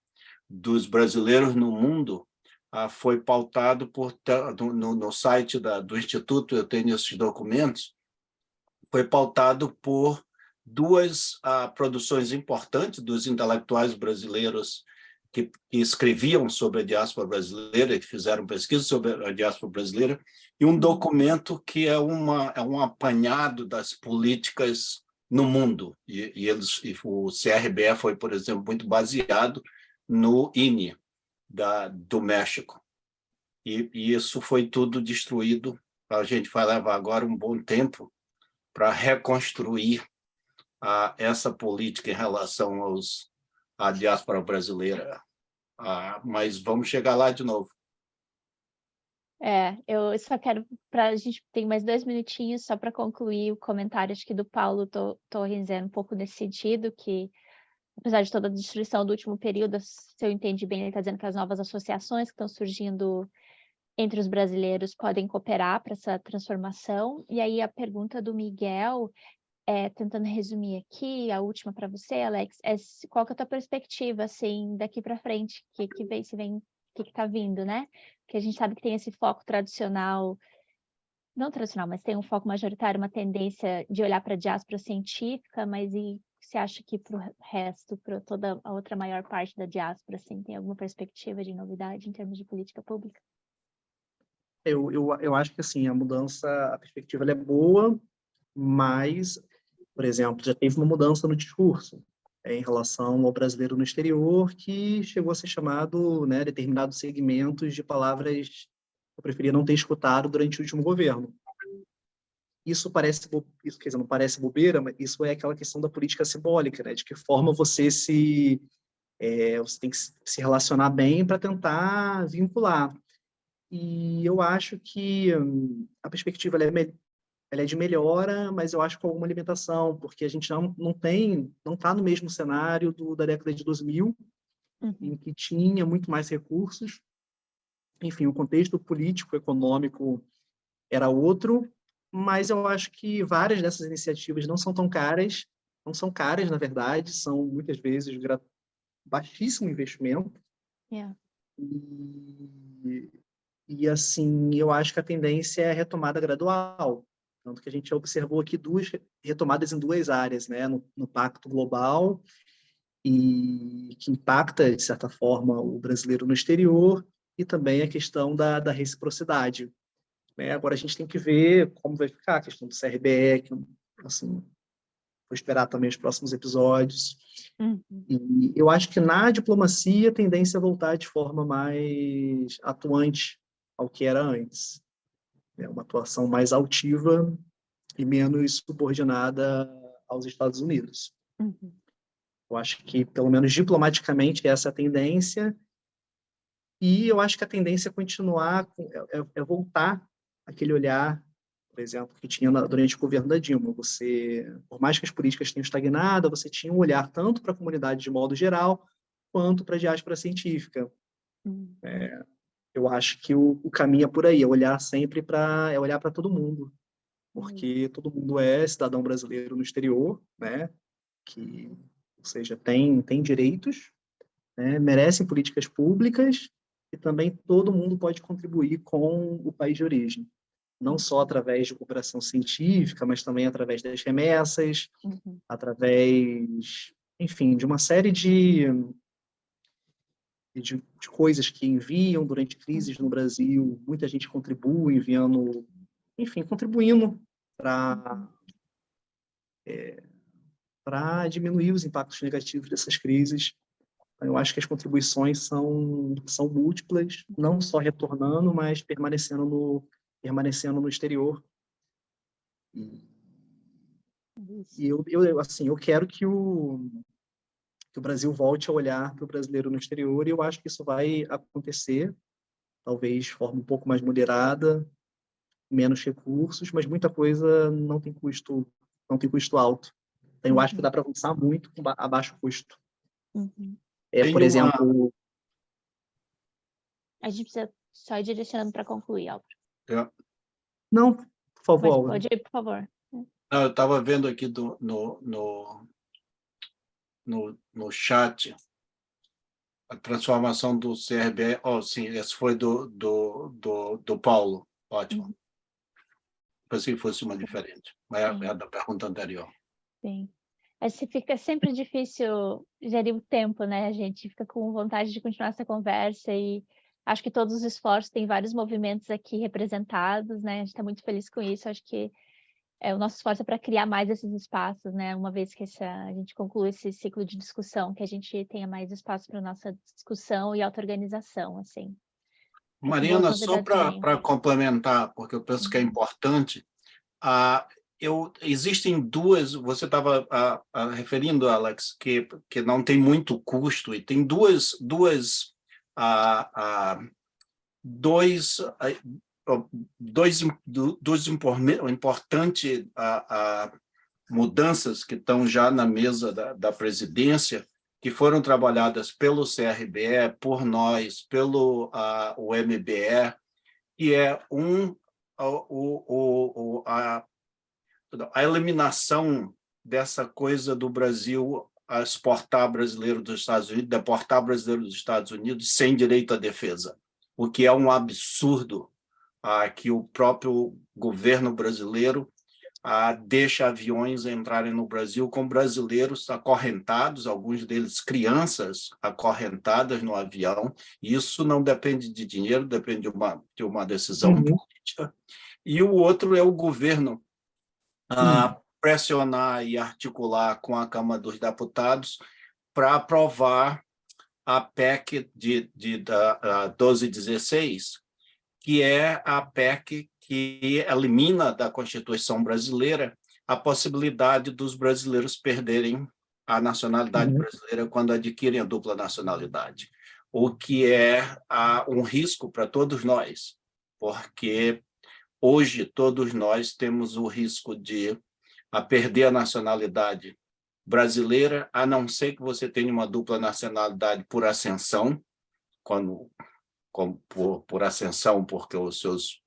dos brasileiros no mundo foi pautado no site do Instituto, eu tenho esses documentos, foi pautado por duas produções importantes dos intelectuais brasileiros que escreviam sobre a diáspora brasileira, que fizeram pesquisa sobre a diáspora brasileira, e um documento que é um apanhado das políticas no mundo. E o CRBE foi, por exemplo, muito baseado no INE do México. E isso foi tudo destruído. A gente vai levar agora um bom tempo para reconstruir essa política em relação à diáspora brasileira. Mas vamos chegar lá de novo. Eu só quero, a gente tem mais 2 minutinhos só para concluir o comentário, acho que do Paulo Torres, um pouco nesse sentido, que apesar de toda a destruição do último período, se eu entendi bem, ele está dizendo que as novas associações que estão surgindo entre os brasileiros podem cooperar para essa transformação. E aí a pergunta do Miguel, tentando resumir aqui, a última para você, Alex, qual que é a tua perspectiva, assim, daqui para frente, o que está vindo, né? Porque a gente sabe que tem esse foco tradicional, não tradicional, mas tem um foco majoritário, uma tendência de olhar para a diáspora científica, mas e você acha que para o resto, para toda a outra maior parte da diáspora, assim, tem alguma perspectiva de novidade em termos de política pública? Eu acho que, assim, a perspectiva ela é boa, mas, por exemplo, já teve uma mudança no discurso em relação ao brasileiro no exterior, que chegou a ser chamado, né, determinados segmentos de palavras que eu preferia não ter escutado durante o último governo. Isso quer dizer, não parece bobeira, mas isso é aquela questão da política simbólica, né, de que forma você tem que se relacionar bem para tentar vincular. E eu acho que a perspectiva ela é de melhora, mas eu acho com alguma limitação, porque a gente não está no mesmo cenário da década de 2000, em que tinha muito mais recursos. Enfim, o contexto político, econômico era outro, mas eu acho que várias dessas iniciativas não são tão caras, não são caras, na verdade, são muitas vezes baixíssimo investimento. E, assim, eu acho que a tendência é a retomada gradual. Tanto que a gente observou aqui duas retomadas em 2 áreas, né? No Pacto Global, e que impacta, de certa forma, o brasileiro no exterior, e também a questão da reciprocidade. Né? Agora a gente tem que ver como vai ficar a questão do CRBE, que, assim, vou esperar também os próximos episódios. E eu acho que na diplomacia a tendência é voltar de forma mais atuante ao que era antes. Uma atuação mais altiva e menos subordinada aos Estados Unidos. Eu acho que, pelo menos diplomaticamente, essa é a tendência. E eu acho que a tendência é continuar, é voltar aquele olhar, por exemplo, que tinha durante o governo da Dilma. Por mais que as políticas tenham estagnado, você tinha um olhar tanto para a comunidade de modo geral, quanto para a diáspora científica. Eu acho que o caminho é por aí, é olhar sempre olhar para todo mundo, porque todo mundo é cidadão brasileiro no exterior, né? Ou seja, tem direitos, né? Merecem políticas públicas, e também todo mundo pode contribuir com o país de origem, não só através de cooperação científica, mas também através das remessas, através, enfim, de uma série de coisas que enviam durante crises no Brasil. Muita gente contribui enviando, enfim, contribuindo para diminuir os impactos negativos dessas crises. Eu acho que as contribuições são múltiplas, não só retornando, mas permanecendo no exterior. E eu quero que o Brasil volte a olhar para o brasileiro no exterior, e eu acho que isso vai acontecer, talvez de forma um pouco mais moderada, menos recursos, mas muita coisa não tem custo alto. Então, eu acho que dá para avançar muito a baixo custo. Por exemplo... A gente precisa só ir direcionando para concluir, Álvaro. Não, por favor. Pode ir, por favor. Não, eu estava vendo aqui no chat a transformação do CRBE. Sim, esse foi do Paulo. Ótimo. Pensei que fosse uma diferente, mas é da pergunta anterior. Sim. Assim, fica sempre difícil gerir o tempo, né? A gente fica com vontade de continuar essa conversa e acho que todos os esforços têm vários movimentos aqui representados, né? A gente está muito feliz com isso. Acho que o nosso esforço é para criar mais esses espaços, né? Uma vez que a gente conclui esse ciclo de discussão, que a gente tenha mais espaço para nossa discussão e auto-organização, assim. Boas Mariana, só novidades venham. para complementar, porque eu penso que é importante, existem duas, você estava referindo, Alex, que não tem muito custo, e tem dois importantes mudanças que estão já na mesa da presidência, que foram trabalhadas pelo CRBE, por nós, pelo o MBE, que é a eliminação dessa coisa do Brasil a exportar brasileiro dos Estados Unidos, deportar brasileiro dos Estados Unidos sem direito à defesa, o que é um absurdo que o próprio governo brasileiro deixa aviões entrarem no Brasil com brasileiros acorrentados, alguns deles crianças acorrentadas no avião. Isso não depende de dinheiro, depende de uma decisão política. E o outro é o governo pressionar e articular com a Câmara dos Deputados para aprovar a PEC de 1216, que é a PEC que elimina da Constituição brasileira a possibilidade dos brasileiros perderem a nacionalidade brasileira quando adquirem a dupla nacionalidade, o que é um risco para todos nós, porque hoje todos nós temos o risco de perder a nacionalidade brasileira, a não ser que você tenha uma dupla nacionalidade por ascensão, por ascensão, porque os seus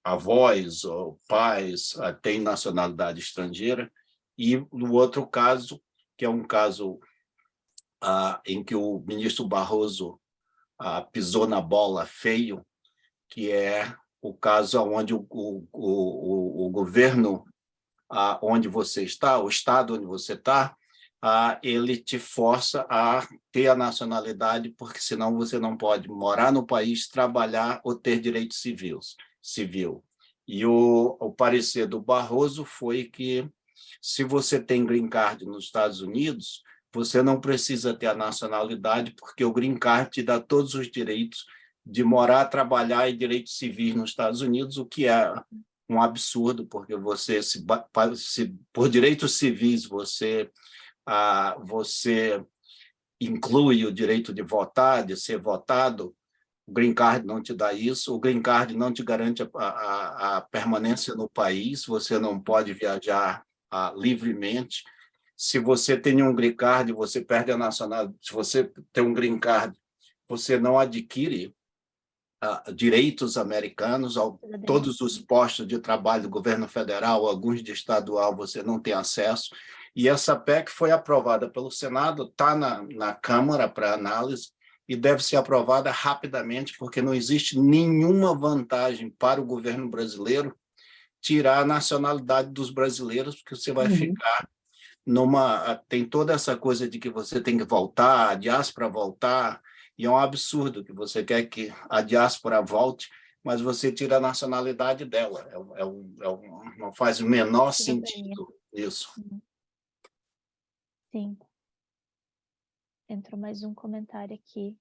avós ou pais têm nacionalidade estrangeira, e no outro caso, que é um caso em que o ministro Barroso pisou na bola feio, que é o caso onde o governo onde você está, o estado onde você está, ele te força a ter a nacionalidade, porque senão você não pode morar no país, trabalhar ou ter direitos civil. E o parecer do Barroso foi que, se você tem green card nos Estados Unidos, você não precisa ter a nacionalidade, porque o green card te dá todos os direitos de morar, trabalhar e direitos civis nos Estados Unidos, o que é um absurdo, porque você, por direitos civis, você inclui o direito de votar, de ser votado. O green card não te dá isso, o green card não te garante a permanência no país, você não pode viajar livremente. Se você tem um green card, você perde a nacionalidade. Se você tem um green card, você não adquire direitos americanos, todos os postos de trabalho do governo federal, alguns de estadual, você não tem acesso. E essa PEC foi aprovada pelo Senado, está na Câmara para análise e deve ser aprovada rapidamente, porque não existe nenhuma vantagem para o governo brasileiro tirar a nacionalidade dos brasileiros, porque você vai ficar tem toda essa coisa de que você tem que voltar, a diáspora voltar, e é um absurdo que você quer que a diáspora volte, mas você tira a nacionalidade dela. Não faz o menor sentido isso. Sim. Entrou mais um comentário aqui.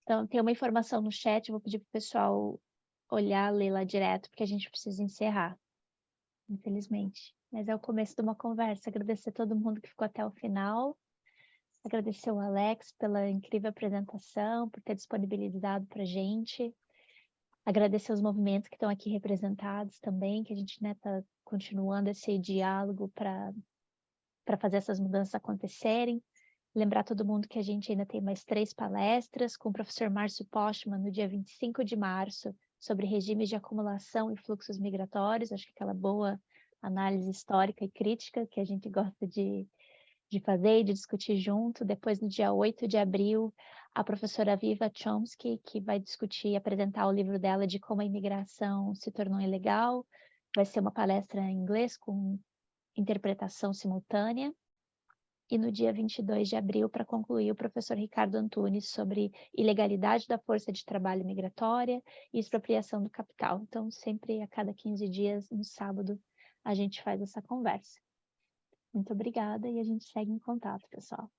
Então, tem uma informação no chat, vou pedir para o pessoal olhar, ler lá direto, porque a gente precisa encerrar, infelizmente. Mas é o começo de uma conversa. Agradecer a todo mundo que ficou até o final. Agradecer o Alex pela incrível apresentação, por ter disponibilizado para a gente. Agradecer os movimentos que estão aqui representados também, que a gente está continuando esse diálogo para fazer essas mudanças acontecerem. Lembrar todo mundo que a gente ainda tem mais 3 palestras com o professor Márcio Postman no dia 25 de março, sobre regimes de acumulação e fluxos migratórios. Acho que aquela boa análise histórica e crítica que a gente gosta de fazer e de discutir junto. Depois, no dia 8 de abril, a professora Viva Chomsky, que vai discutir e apresentar o livro dela de como a imigração se tornou ilegal, vai ser uma palestra em inglês com interpretação simultânea. E no dia 22 de abril, para concluir, o professor Ricardo Antunes sobre ilegalidade da força de trabalho migratória e expropriação do capital. Então, sempre a cada 15 dias, no sábado, a gente faz essa conversa. Muito obrigada e a gente segue em contato, pessoal.